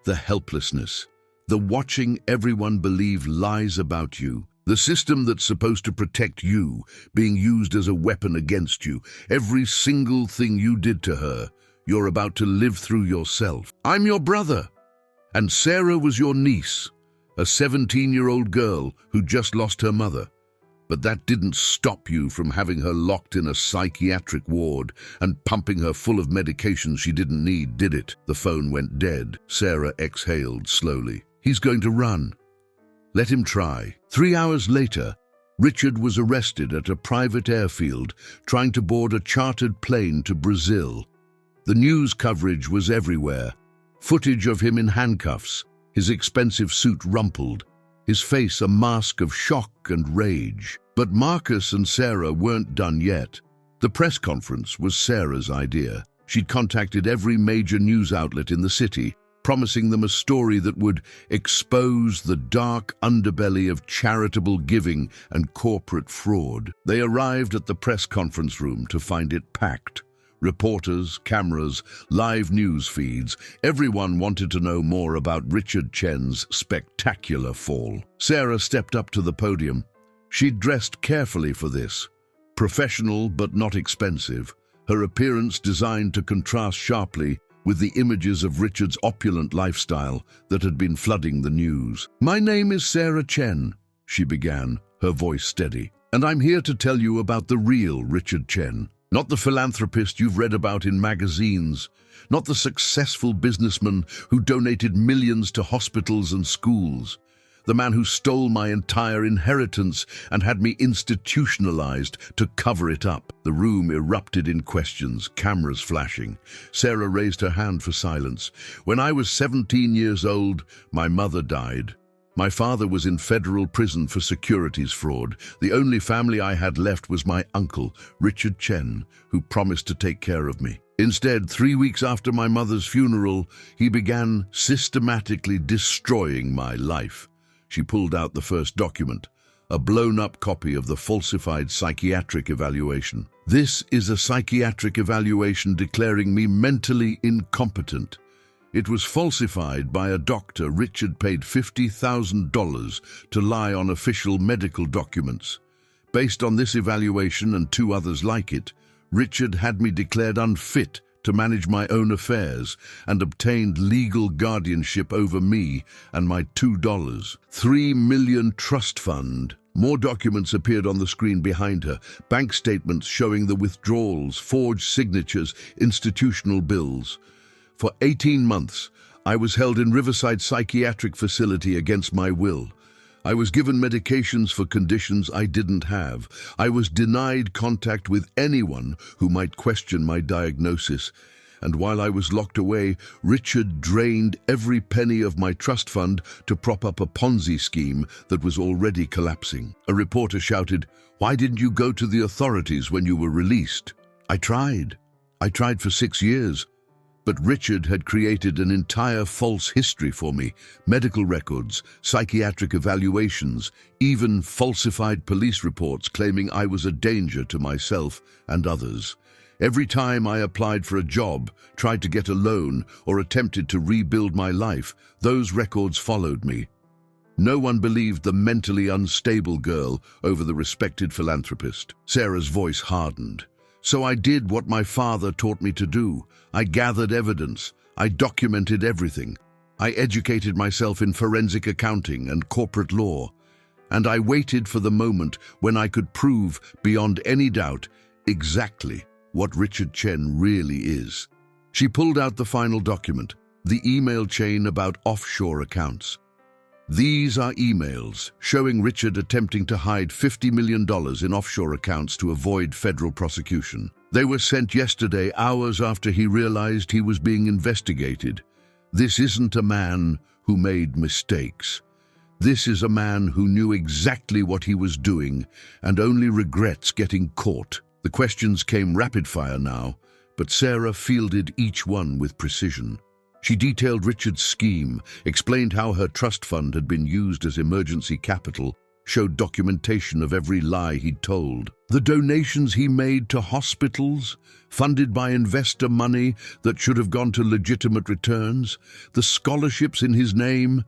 Speaker 1: The helplessness, the watching everyone believe lies about you, the system that's supposed to protect you being used as a weapon against you. Every single thing you did to her, you're about to live through yourself. I'm your brother, and Sarah was your niece, a 17-year-old girl who just lost her mother. But that didn't stop you from having her locked in a psychiatric ward and pumping her full of medications she didn't need, did it? The phone went dead. Sarah exhaled slowly. He's going to run. Let him try. 3 hours later, Richard was arrested at a private airfield trying to board a chartered plane to Brazil. The news coverage was everywhere. Footage of him in handcuffs, his expensive suit rumpled, his face a mask of shock and rage. But Marcus and Sarah weren't done yet. The press conference was Sarah's idea. She'd contacted every major news outlet in the city, promising them a story that would expose the dark underbelly of charitable giving and corporate fraud. They arrived at the press conference room to find it packed. Reporters, cameras, live news feeds. Everyone wanted to know more about Richard Chen's spectacular fall. Sarah stepped up to the podium. She'd dressed carefully for this. Professional but not expensive. Her appearance designed to contrast sharply with the images of Richard's opulent lifestyle that had been flooding the news. My name is Sarah Chen, she began, her voice steady. And I'm here to tell you about the real Richard Chen. Not the philanthropist you've read about in magazines. Not the successful businessman who donated millions to hospitals and schools. The man who stole my entire inheritance and had me institutionalized to cover it up. The room erupted in questions, cameras flashing. Sarah raised her hand for silence. When I was 17 years old, my mother died. My father was in federal prison for securities fraud. The only family I had left was my uncle, Richard Chen, who promised to take care of me. Instead, 3 weeks after my mother's funeral, he began systematically destroying my life. She pulled out the first document, a blown-up copy of the falsified psychiatric evaluation. This is a psychiatric evaluation declaring me mentally incompetent. It was falsified by a doctor Richard paid $50,000 to lie on official medical documents. Based on this evaluation and 2 others like it, Richard had me declared unfit to manage my own affairs and obtained legal guardianship over me and my $3 million trust fund. More documents appeared on the screen behind her, bank statements showing the withdrawals, forged signatures, institutional bills. For 18 months, I was held in Riverside Psychiatric Facility against my will. I was given medications for conditions I didn't have. I was denied contact with anyone who might question my diagnosis. And while I was locked away, Richard drained every penny of my trust fund to prop up a Ponzi scheme that was already collapsing. A reporter shouted, "Why didn't you go to the authorities when you were released?" I tried. I tried for 6 years. But Richard had created an entire false history for me, medical records, psychiatric evaluations, even falsified police reports claiming I was a danger to myself and others. Every time I applied for a job, tried to get a loan, or attempted to rebuild my life, those records followed me. No one believed the mentally unstable girl over the respected philanthropist. Sarah's voice hardened. So I did what my father taught me to do. I gathered evidence. I documented everything. I educated myself in forensic accounting and corporate law. And I waited for the moment when I could prove, beyond any doubt, exactly what Richard Chen really is. She pulled out the final document, the email chain about offshore accounts. These are emails showing Richard attempting to hide $50 million in offshore accounts to avoid federal prosecution. They were sent yesterday, hours after he realized he was being investigated. This isn't a man who made mistakes. This is a man who knew exactly what he was doing and only regrets getting caught. The questions came rapid fire now, but Sarah fielded each one with precision. She detailed Richard's scheme, explained how her trust fund had been used as emergency capital, showed documentation of every lie he'd told. The donations he made to hospitals, funded by investor money that should have gone to legitimate returns, the scholarships in his name,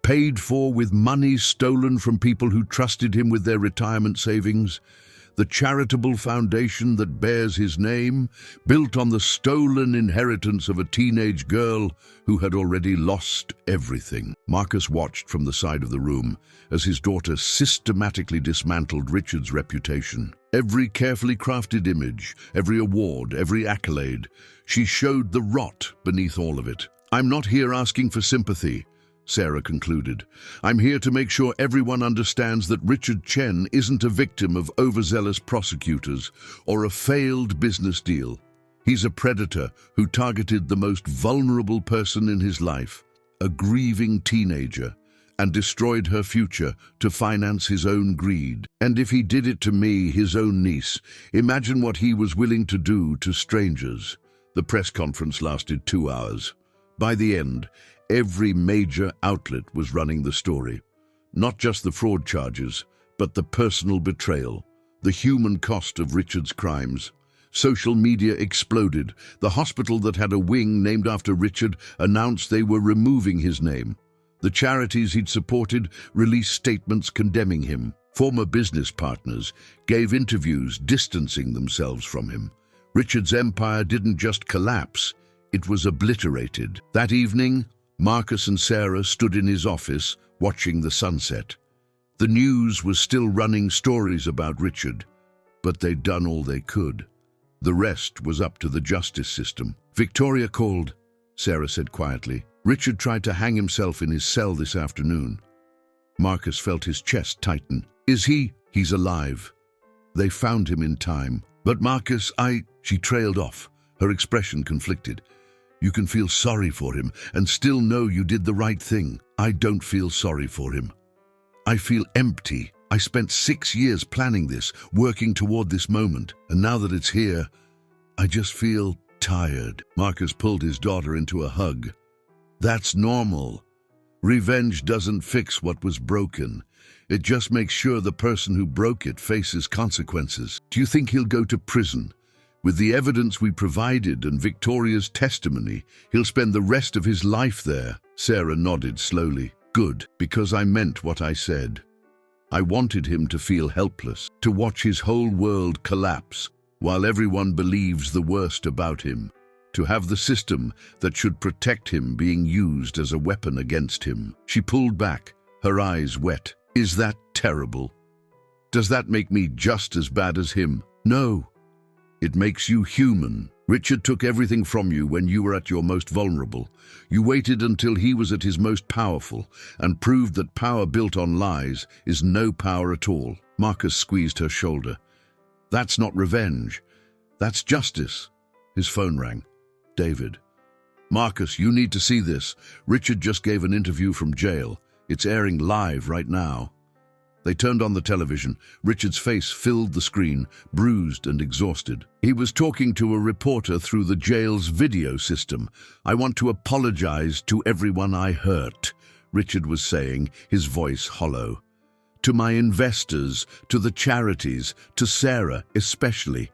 Speaker 1: paid for with money stolen from people who trusted him with their retirement savings, the charitable foundation that bears his name, built on the stolen inheritance of a teenage girl who had already lost everything. Marcus watched from the side of the room as his daughter systematically dismantled Richard's reputation. Every carefully crafted image, every award, every accolade, she showed the rot beneath all of it. "I'm not here asking for sympathy," Sarah concluded. "I'm here to make sure everyone understands that Richard Chen isn't a victim of overzealous prosecutors or a failed business deal. He's a predator who targeted the most vulnerable person in his life, a grieving teenager, and destroyed her future to finance his own greed. And if he did it to me, his own niece, imagine what he was willing to do to strangers." The press conference lasted 2 hours. By the end, every major outlet was running the story. Not just the fraud charges, but the personal betrayal, the human cost of Richard's crimes. Social media exploded. The hospital that had a wing named after Richard announced they were removing his name. The charities he'd supported released statements condemning him. Former business partners gave interviews distancing themselves from him. Richard's empire didn't just collapse, it was obliterated. That evening, Marcus and Sarah stood in his office, watching the sunset. The news was still running stories about Richard, but they'd done all they could. The rest was up to the justice system. "Victoria called," Sarah said quietly. "Richard tried to hang himself in his cell this afternoon." Marcus felt his chest tighten. "Is he?" "He's alive. They found him in time." "But Marcus, She trailed off, her expression conflicted. "You can feel sorry for him and still know you did the right thing." "I don't feel sorry for him. I feel empty. I spent 6 years planning this, working toward this moment, and now that it's here, I just feel tired." Marcus pulled his daughter into a hug. "That's normal. Revenge doesn't fix what was broken. It just makes sure the person who broke it faces consequences." "Do you think he'll go to prison? With the evidence we provided and Victoria's testimony, he'll spend the rest of his life there." Sarah nodded slowly. "Good, because I meant what I said. I wanted him to feel helpless, to watch his whole world collapse while everyone believes the worst about him, to have the system that should protect him being used as a weapon against him." She pulled back, her eyes wet. "Is that terrible? Does that make me just as bad as him?" "No. It makes you human. Richard took everything from you when you were at your most vulnerable. You waited until he was at his most powerful and proved that power built on lies is no power at all." Marcus squeezed her shoulder. "That's not revenge. That's justice." His phone rang. "David." "Marcus, you need to see this. Richard just gave an interview from jail. It's airing live right now." They turned on the television. Richard's face filled the screen, bruised and exhausted. He was talking to a reporter through the jail's video system. "I want to apologize to everyone I hurt," Richard was saying, his voice hollow. "To my investors, to the charities, to Sarah especially.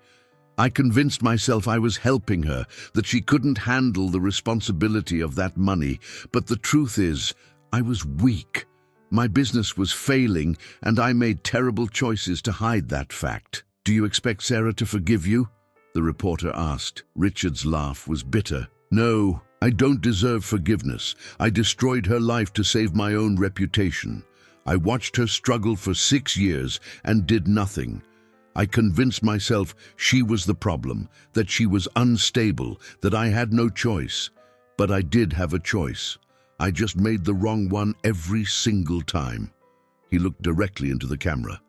Speaker 1: I convinced myself I was helping her, that she couldn't handle the responsibility of that money. But the truth is, I was weak. My business was failing, and I made terrible choices to hide that fact." "Do you expect Sarah to forgive you?" the reporter asked. Richard's laugh was bitter. "No, I don't deserve forgiveness. I destroyed her life to save my own reputation. I watched her struggle for 6 years and did nothing. I convinced myself she was the problem, that she was unstable, that I had no choice. But I did have a choice. I just made the wrong one every single time." He looked directly into the camera.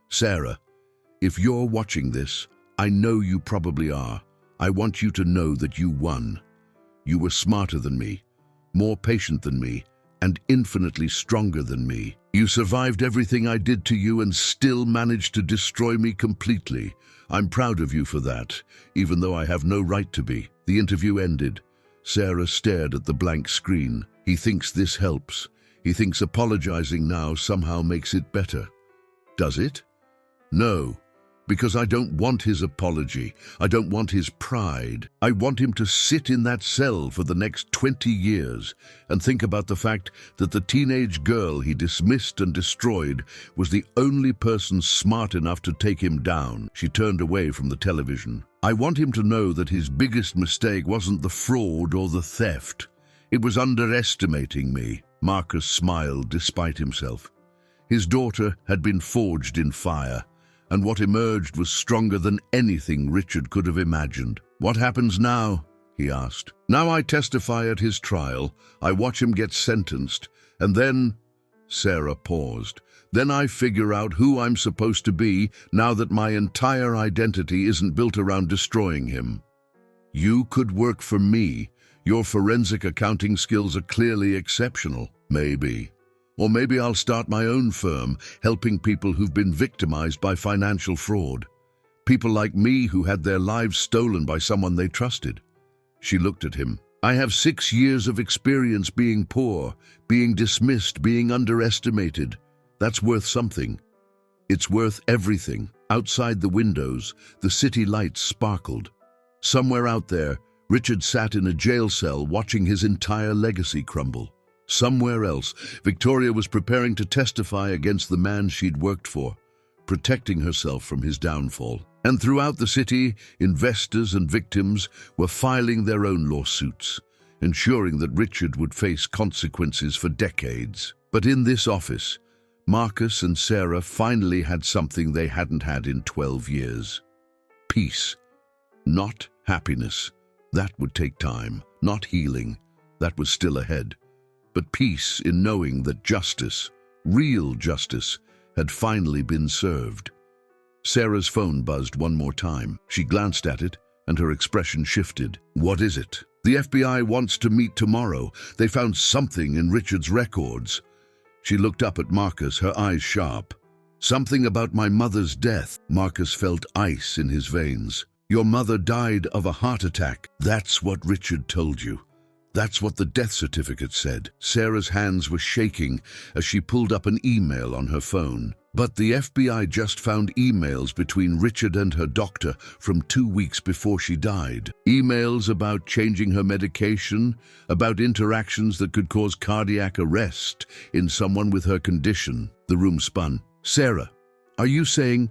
Speaker 1: "Sarah, if you're watching this, I know you probably are. I want you to know that you won. You were smarter than me, more patient than me, and infinitely stronger than me. You survived everything I did to you and still managed to destroy me completely. I'm proud of you for that, even though I have no right to be." The interview ended. Sarah stared at the blank screen. He thinks this helps. He thinks apologizing now somehow makes it better. Does it? No, because I don't want his apology. I don't want his pride. I want him to sit in that cell for the next 20 years and think about the fact that the teenage girl he dismissed and destroyed was the only person smart enough to take him down. She turned away from the television. I want him to know that his biggest mistake wasn't the fraud or the theft. It was underestimating me. Marcus smiled despite himself. His daughter had been forged in fire, and what emerged was stronger than anything Richard could have imagined. What happens now? He asked. Now I testify at his trial, I watch him get sentenced, and then... Sarah paused. Then I figure out who I'm supposed to be now that my entire identity isn't built around destroying him. You could work for me. Your forensic accounting skills are clearly exceptional. Maybe. Or maybe I'll start my own firm, helping people who've been victimized by financial fraud. People like me who had their lives stolen by someone they trusted. She looked at him. I have 6 years of experience being poor, being dismissed, being underestimated. That's worth something. It's worth everything. Outside the windows, the city lights sparkled. Somewhere out there, Richard sat in a jail cell watching his entire legacy crumble. Somewhere else, Victoria was preparing to testify against the man she'd worked for, protecting herself from his downfall. And throughout the city, investors and victims were filing their own lawsuits, ensuring that Richard would face consequences for decades. But in this office, Marcus and Sarah finally had something they hadn't had in 12 years. Peace. Not happiness. That would take time. Not healing. That was still ahead. But peace in knowing that justice, real justice, had finally been served. Sarah's phone buzzed one more time. She glanced at it, and her expression shifted. What is it? The FBI wants to meet tomorrow. They found something in Richard's records. She looked up at Marcus, her eyes sharp. Something about my mother's death. Marcus felt ice in his veins. Your mother died of a heart attack. That's what Richard told you. That's what the death certificate said. Sarah's hands were shaking as she pulled up an email on her phone. But the FBI just found emails between Richard and her doctor from 2 weeks before she died. Emails about changing her medication, about interactions that could cause cardiac arrest in someone with her condition. The room spun. Sarah, are you saying?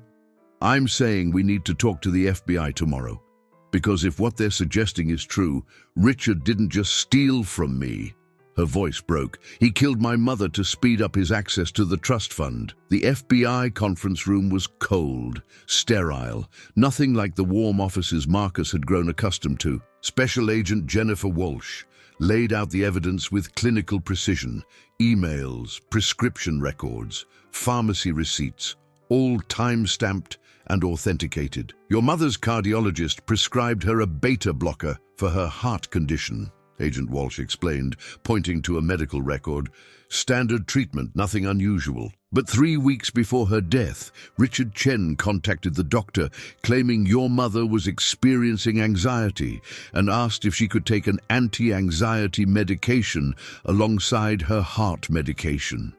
Speaker 1: I'm saying we need to talk to the FBI tomorrow. Because if what they're suggesting is true, Richard didn't just steal from me. Her voice broke. He killed my mother to speed up his access to the trust fund. The FBI conference room was cold, sterile, nothing like the warm offices Marcus had grown accustomed to. Special Agent Jennifer Walsh laid out the evidence with clinical precision. Emails, prescription records, pharmacy receipts, all time-stamped and authenticated. Your mother's cardiologist prescribed her a beta blocker for her heart condition, Agent Walsh explained, pointing to a medical record. Standard treatment, nothing unusual. But 3 weeks before her death, Richard Chen contacted the doctor, claiming your mother was experiencing anxiety and asked if she could take an anti-anxiety medication alongside her heart medication.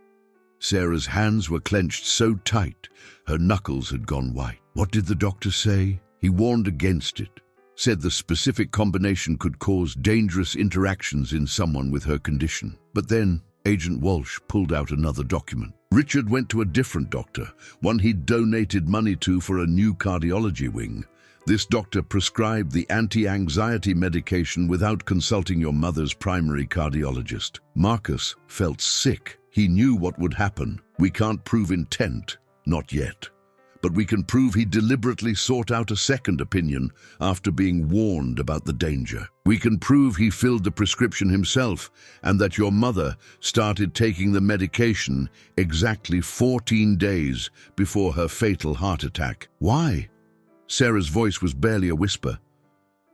Speaker 1: Sarah's hands were clenched so tight, her knuckles had gone white. What did the doctor say? He warned against it, said the specific combination could cause dangerous interactions in someone with her condition. But then, Agent Walsh pulled out another document. Richard went to a different doctor, one he'd donated money to for a new cardiology wing. This doctor prescribed the anti-anxiety medication without consulting your mother's primary cardiologist. Marcus felt sick. He knew what would happen. We can't prove intent, not yet. But we can prove he deliberately sought out a second opinion after being warned about the danger. We can prove he filled the prescription himself and that your mother started taking the medication exactly 14 days before her fatal heart attack. Why? Sarah's voice was barely a whisper.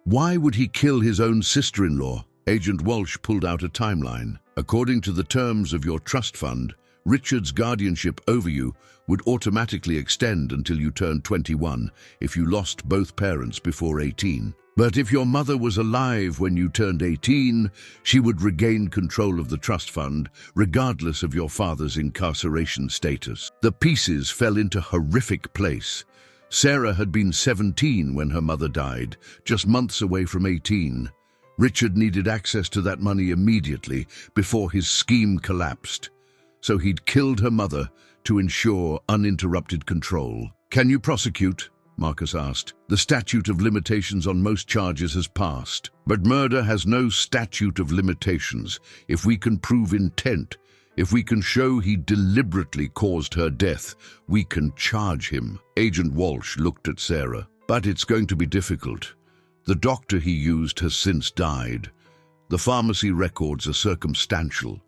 Speaker 1: Why would he kill his own sister-in-law? Agent Walsh pulled out a timeline. According to the terms of your trust fund, Richard's guardianship over you would automatically extend until you turned 21 if you lost both parents before 18. But if your mother was alive when you turned 18, she would regain control of the trust fund, regardless of your father's incarceration status. The pieces fell into horrific place. Sarah had been 17 when her mother died, just months away from 18. Richard needed access to that money immediately before his scheme collapsed. So he'd killed her mother to ensure uninterrupted control. "Can you prosecute?" Marcus asked. "The statute of limitations on most charges has passed. But murder has no statute of limitations. If we can prove intent, if we can show he deliberately caused her death, we can charge him." Agent Walsh looked at Sarah. "But it's going to be difficult. The doctor he used has since died. The pharmacy records are circumstantial.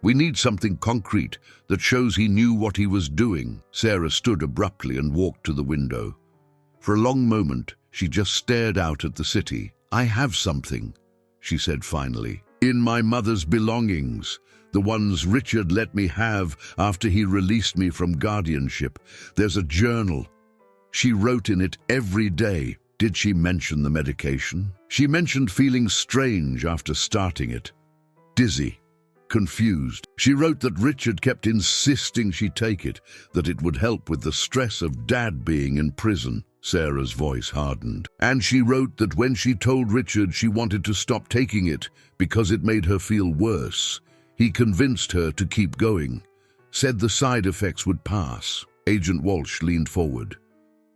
Speaker 1: We need something concrete that shows he knew what he was doing." Sarah stood abruptly and walked to the window. For a long moment, she just stared out at the city. "I have something," she said finally. "In my mother's belongings, the ones Richard let me have after he released me from guardianship, there's a journal. She wrote in it every day." "Did she mention the medication?" "She mentioned feeling strange after starting it. Dizzy. Confused. She wrote that Richard kept insisting she take it, that it would help with the stress of Dad being in prison." Sarah's voice hardened. "And she wrote that when she told Richard she wanted to stop taking it because it made her feel worse, he convinced her to keep going, said the side effects would pass." Agent Walsh leaned forward.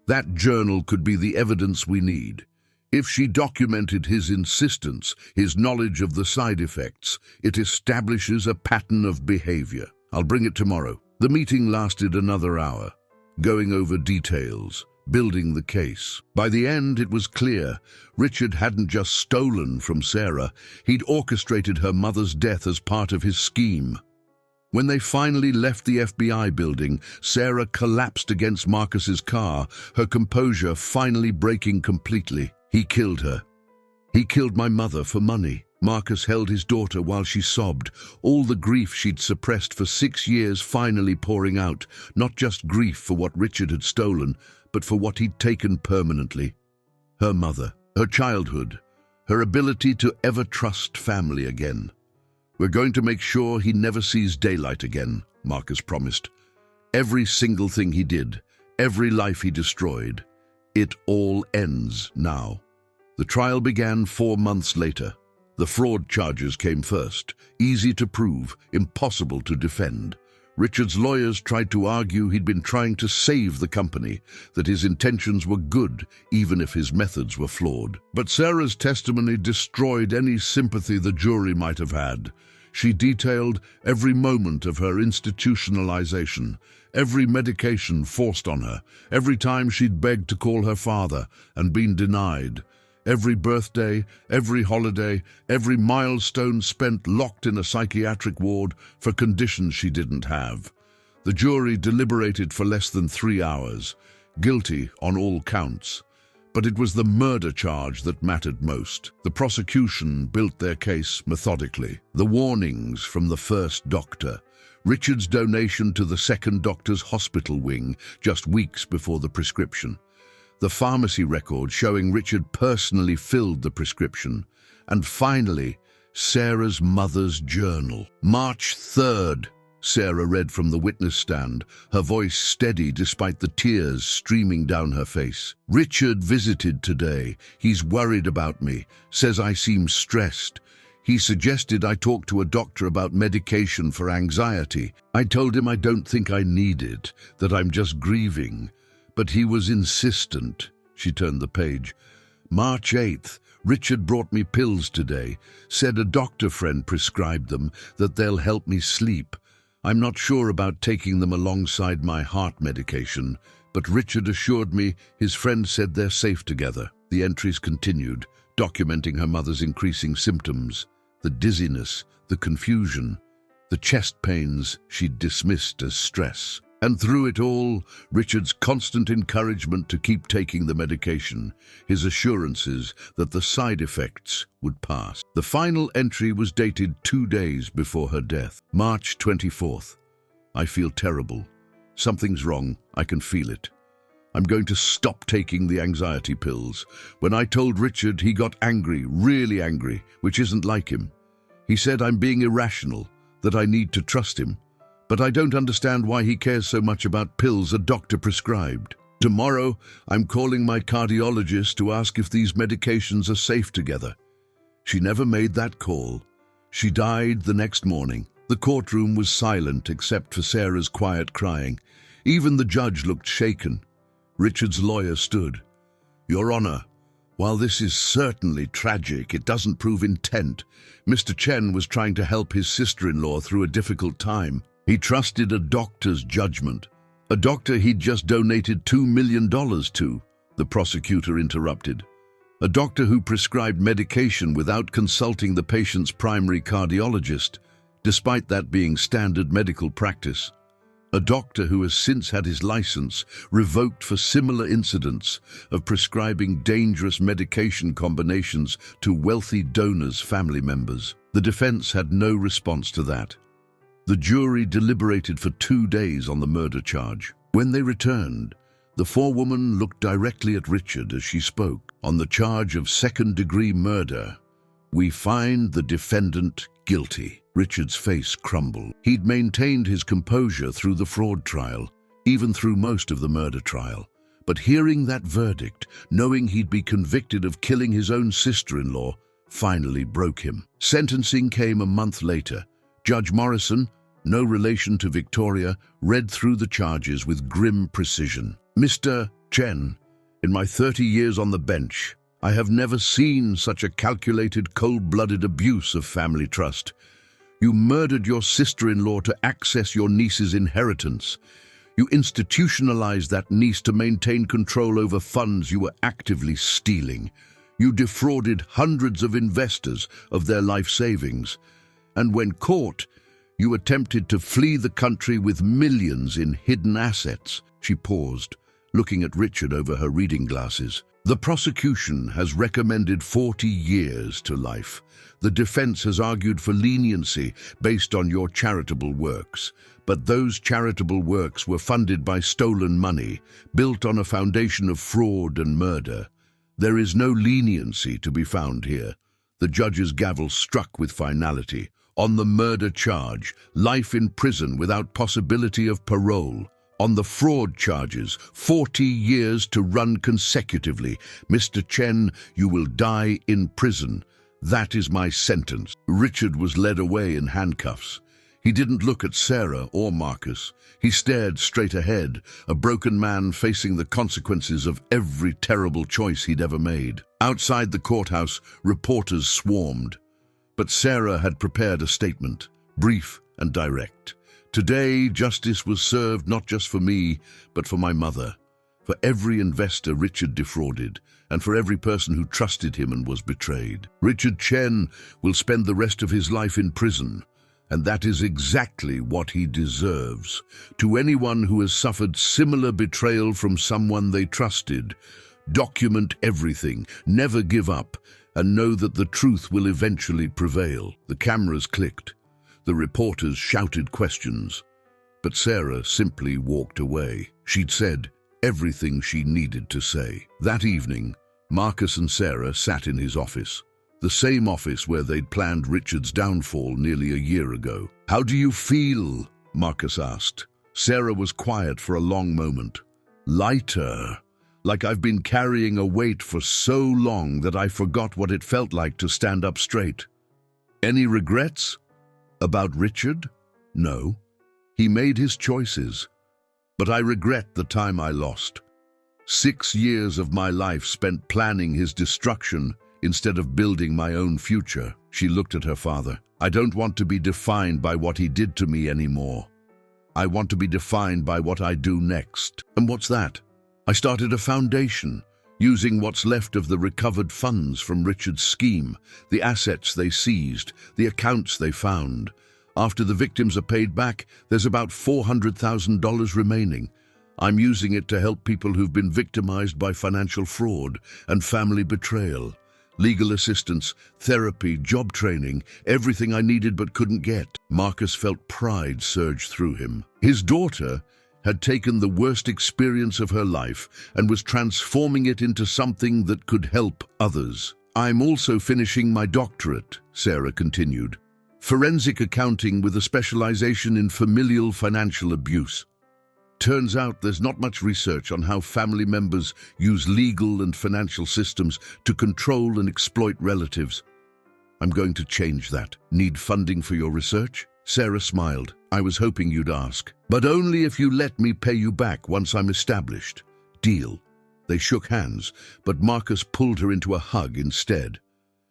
Speaker 1: "That journal could be the evidence we need. If she documented his insistence, his knowledge of the side effects, it establishes a pattern of behavior. I'll bring it tomorrow." The meeting lasted another hour, going over details, building the case. By the end, it was clear Richard hadn't just stolen from Sarah, he'd orchestrated her mother's death as part of his scheme. When they finally left the FBI building, Sarah collapsed against Marcus's car, her composure finally breaking completely. "He killed her. He killed my mother for money." Marcus held his daughter while she sobbed, all the grief she'd suppressed for 6 years finally pouring out, not just grief for what Richard had stolen, but for what he'd taken permanently. Her mother, her childhood, her ability to ever trust family again. "We're going to make sure he never sees daylight again," Marcus promised. "Every single thing he did, every life he destroyed, it all ends now." The trial began 4 months later. The fraud charges came first, easy to prove, impossible to defend. Richard's lawyers tried to argue he'd been trying to save the company, that his intentions were good, even if his methods were flawed. But Sarah's testimony destroyed any sympathy the jury might have had. She detailed every moment of her institutionalization, every medication forced on her, every time she'd begged to call her father and been denied, every birthday, every holiday, every milestone spent locked in a psychiatric ward for conditions she didn't have. The jury deliberated for less than 3 hours, guilty on all counts. But it was the murder charge that mattered most. The prosecution built their case methodically. The warnings from the first doctor, Richard's donation to the second doctor's hospital wing just weeks before the prescription, the pharmacy record showing Richard personally filled the prescription, and finally, Sarah's mother's journal. "March 3rd, Sarah read from the witness stand, her voice steady despite the tears streaming down her face. "Richard visited today. He's worried about me, says I seem stressed. He suggested I talk to a doctor about medication for anxiety. I told him I don't think I need it, that I'm just grieving. But he was insistent." She turned the page. "March 8th, Richard brought me pills today, said a doctor friend prescribed them, that they'll help me sleep. I'm not sure about taking them alongside my heart medication, but Richard assured me his friend said they're safe together." The entries continued, documenting her mother's increasing symptoms, the dizziness, the confusion, the chest pains she'd dismissed as stress. And through it all, Richard's constant encouragement to keep taking the medication, his assurances that the side effects would pass. The final entry was dated 2 days before her death. "March 24th. I feel terrible. Something's wrong. I can feel it. I'm going to stop taking the anxiety pills. When I told Richard, he got angry, really angry, which isn't like him. He said I'm being irrational, that I need to trust him. But I don't understand why he cares so much about pills a doctor prescribed. Tomorrow, I'm calling my cardiologist to ask if these medications are safe together. She never made that call. She died the next morning. The courtroom was silent except for Sarah's quiet crying. Even the judge looked shaken. Richard's lawyer stood. Your Honor, while this is certainly tragic, it doesn't prove intent. Mr. Chen was trying to help his sister-in-law through a difficult time. He trusted a doctor's judgment. A doctor he'd just donated $2 million to, the prosecutor interrupted. A doctor who prescribed medication without consulting the patient's primary cardiologist, despite that being standard medical practice. A doctor who has since had his license revoked for similar incidents of prescribing dangerous medication combinations to wealthy donors' family members. The defense had no response to that. The jury deliberated for 2 days on the murder charge. When they returned, the forewoman looked directly at Richard as she spoke. On the charge of second-degree murder, we find the defendant guilty. Richard's face crumbled. He'd maintained his composure through the fraud trial, even through most of the murder trial. But hearing that verdict, knowing he'd be convicted of killing his own sister-in-law, finally broke him. Sentencing came a month later. Judge Morrison, no relation to Victoria, read through the charges with grim precision. Mr. Chen, in my 30 years on the bench, I have never seen such a calculated, cold-blooded abuse of family trust. You murdered your sister-in-law to access your niece's inheritance. You institutionalized that niece to maintain control over funds you were actively stealing. You defrauded hundreds of investors of their life savings. And when caught, you attempted to flee the country with millions in hidden assets. She paused, looking at Richard over her reading glasses. The prosecution has recommended 40 years to life. The defense has argued for leniency based on your charitable works. But those charitable works were funded by stolen money, built on a foundation of fraud and murder. There is no leniency to be found here. The judge's gavel struck with finality. On the murder charge, life in prison without possibility of parole. On the fraud charges, 40 years to run consecutively. Mr. Chen, you will die in prison. That is my sentence. Richard was led away in handcuffs. He didn't look at Sarah or Marcus. He stared straight ahead, a broken man facing the consequences of every terrible choice he'd ever made. Outside the courthouse, reporters swarmed. But Sarah had prepared a statement, brief and direct. Today, justice was served not just for me, but for my mother, for every investor Richard defrauded, and for every person who trusted him and was betrayed. Richard Chen will spend the rest of his life in prison, and that is exactly what he deserves. To anyone who has suffered similar betrayal from someone they trusted, document everything, never give up, and know that the truth will eventually prevail. The cameras clicked. The reporters shouted questions, but Sarah simply walked away. She'd said everything she needed to say. That evening, Marcus and Sarah sat in his office, the same office where they'd planned Richard's downfall nearly a year ago. "How do you feel?" Marcus asked. Sarah was quiet for a long moment. "Lighter, like I've been carrying a weight for so long that I forgot what it felt like to stand up straight." "Any regrets?" "About Richard? No. He made his choices. But I regret the time I lost. 6 years of my life spent planning his destruction instead of building my own future." She looked at her father. "I don't want to be defined by what he did to me anymore. I want to be defined by what I do next." "And what's that?" "I started a foundation, using what's left of the recovered funds from Richard's scheme, the assets they seized, the accounts they found. After the victims are paid back, there's about $400,000 remaining. I'm using it to help people who've been victimized by financial fraud and family betrayal. Legal assistance, therapy, job training, everything I needed but couldn't get." Marcus felt pride surge through him. His daughter had taken the worst experience of her life and was transforming it into something that could help others. "I'm also finishing my doctorate," Sarah continued. "Forensic accounting with a specialization in familial financial abuse. Turns out there's not much research on how family members use legal and financial systems to control and exploit relatives. I'm going to change that. Need funding for your research?" Sarah smiled. "I was hoping you'd ask. But only if you let me pay you back once I'm established. Deal." They shook hands, but Marcus pulled her into a hug instead.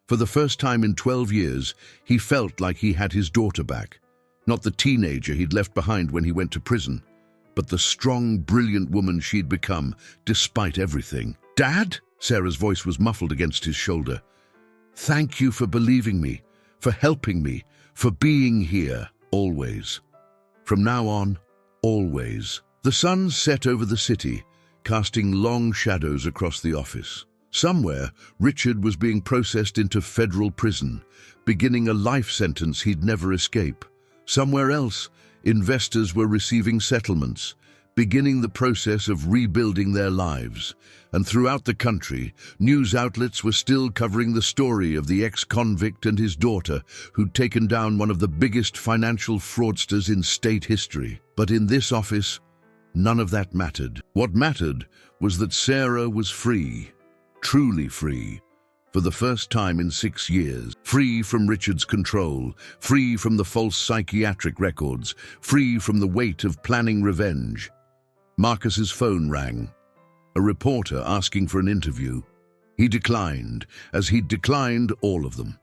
Speaker 1: For the first time in 12 years, he felt like he had his daughter back. Not the teenager he'd left behind when he went to prison, but the strong, brilliant woman she'd become, despite everything. "Dad?" Sarah's voice was muffled against his shoulder. "Thank you for believing me, for helping me, for being here, always. From now on, always." The sun set over the city, casting long shadows across the office. Somewhere, Richard was being processed into federal prison, beginning a life sentence he'd never escape. Somewhere else, investors were receiving settlements, beginning the process of rebuilding their lives. And throughout the country, news outlets were still covering the story of the ex-convict and his daughter, who'd taken down one of the biggest financial fraudsters in state history. But in this office, none of that mattered. What mattered was that Sarah was free, truly free, for the first time in 6 years. Free from Richard's control, free from the false psychiatric records, free from the weight of planning revenge. Marcus's phone rang. A reporter asking for an interview. He declined, as he'd declined all of them.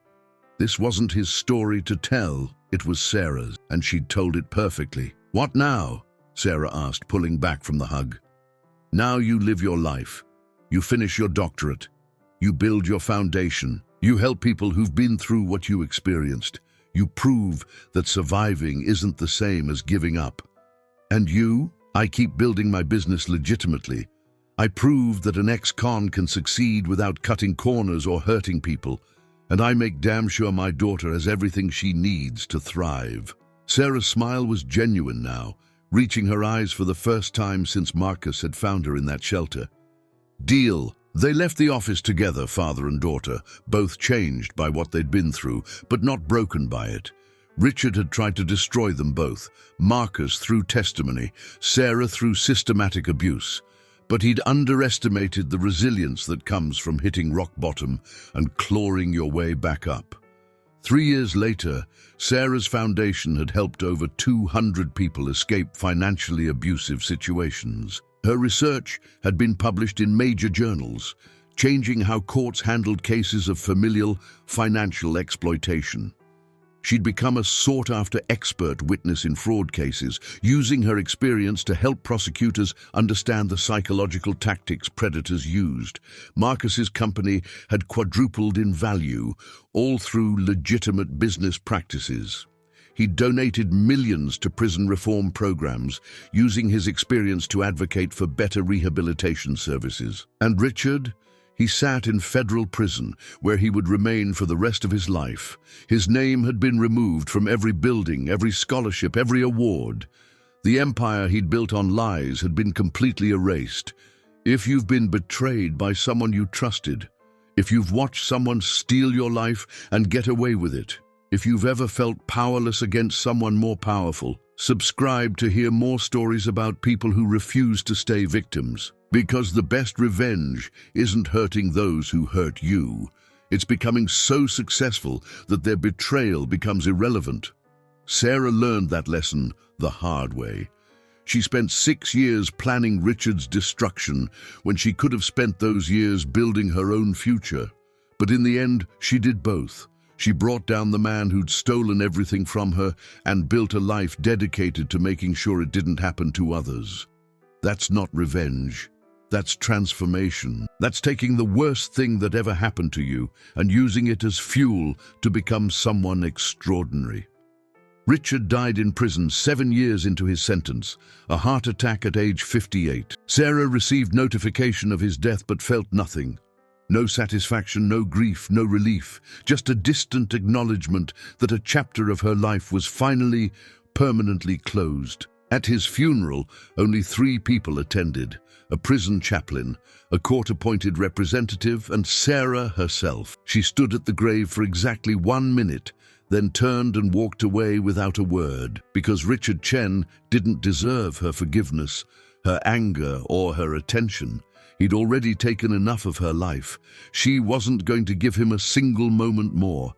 Speaker 1: This wasn't his story to tell, it was Sarah's, and she'd told it perfectly. "What now?" Sarah asked, pulling back from the hug. "Now you live your life. You finish your doctorate. You build your foundation. You help people who've been through what you experienced. You prove that surviving isn't the same as giving up. And you? I keep building my business legitimately. I prove that an ex-con can succeed without cutting corners or hurting people. And I make damn sure my daughter has everything she needs to thrive." Sarah's smile was genuine now, reaching her eyes for the first time since Marcus had found her in that shelter. "Deal." They left the office together, father and daughter, both changed by what they'd been through, but not broken by it. Richard had tried to destroy them both, Marcus through testimony, Sarah through systematic abuse. But he'd underestimated the resilience that comes from hitting rock bottom and clawing your way back up. 3 years later, Sarah's foundation had helped over 200 people escape financially abusive situations. Her research had been published in major journals, changing how courts handled cases of familial financial exploitation. She'd become a sought-after expert witness in fraud cases, using her experience to help prosecutors understand the psychological tactics predators used. Marcus's company had quadrupled in value, all through legitimate business practices. He donated millions to prison reform programs, using his experience to advocate for better rehabilitation services. And Richard? He sat in federal prison, where he would remain for the rest of his life. His name had been removed from every building, every scholarship, every award. The empire he'd built on lies had been completely erased. If you've been betrayed by someone you trusted, if you've watched someone steal your life and get away with it, if you've ever felt powerless against someone more powerful, subscribe to hear more stories about people who refuse to stay victims. Because the best revenge isn't hurting those who hurt you. It's becoming so successful that their betrayal becomes irrelevant. Sarah learned that lesson the hard way. She spent 6 years planning Richard's destruction when she could have spent those years building her own future. But in the end, she did both. She brought down the man who'd stolen everything from her and built a life dedicated to making sure it didn't happen to others. That's not revenge. That's transformation. That's taking the worst thing that ever happened to you and using it as fuel to become someone extraordinary. Richard died in prison 7 years into his sentence, a heart attack at age 58. Sarah received notification of his death but felt nothing. No satisfaction, no grief, no relief, just a distant acknowledgement that a chapter of her life was finally, permanently closed. At his funeral, only 3 people attended: a prison chaplain, a court-appointed representative, and Sarah herself. She stood at the grave for exactly 1 minute, then turned and walked away without a word, because Richard Chen didn't deserve her forgiveness, her anger, or her attention. He'd already taken enough of her life. She wasn't going to give him a single moment more.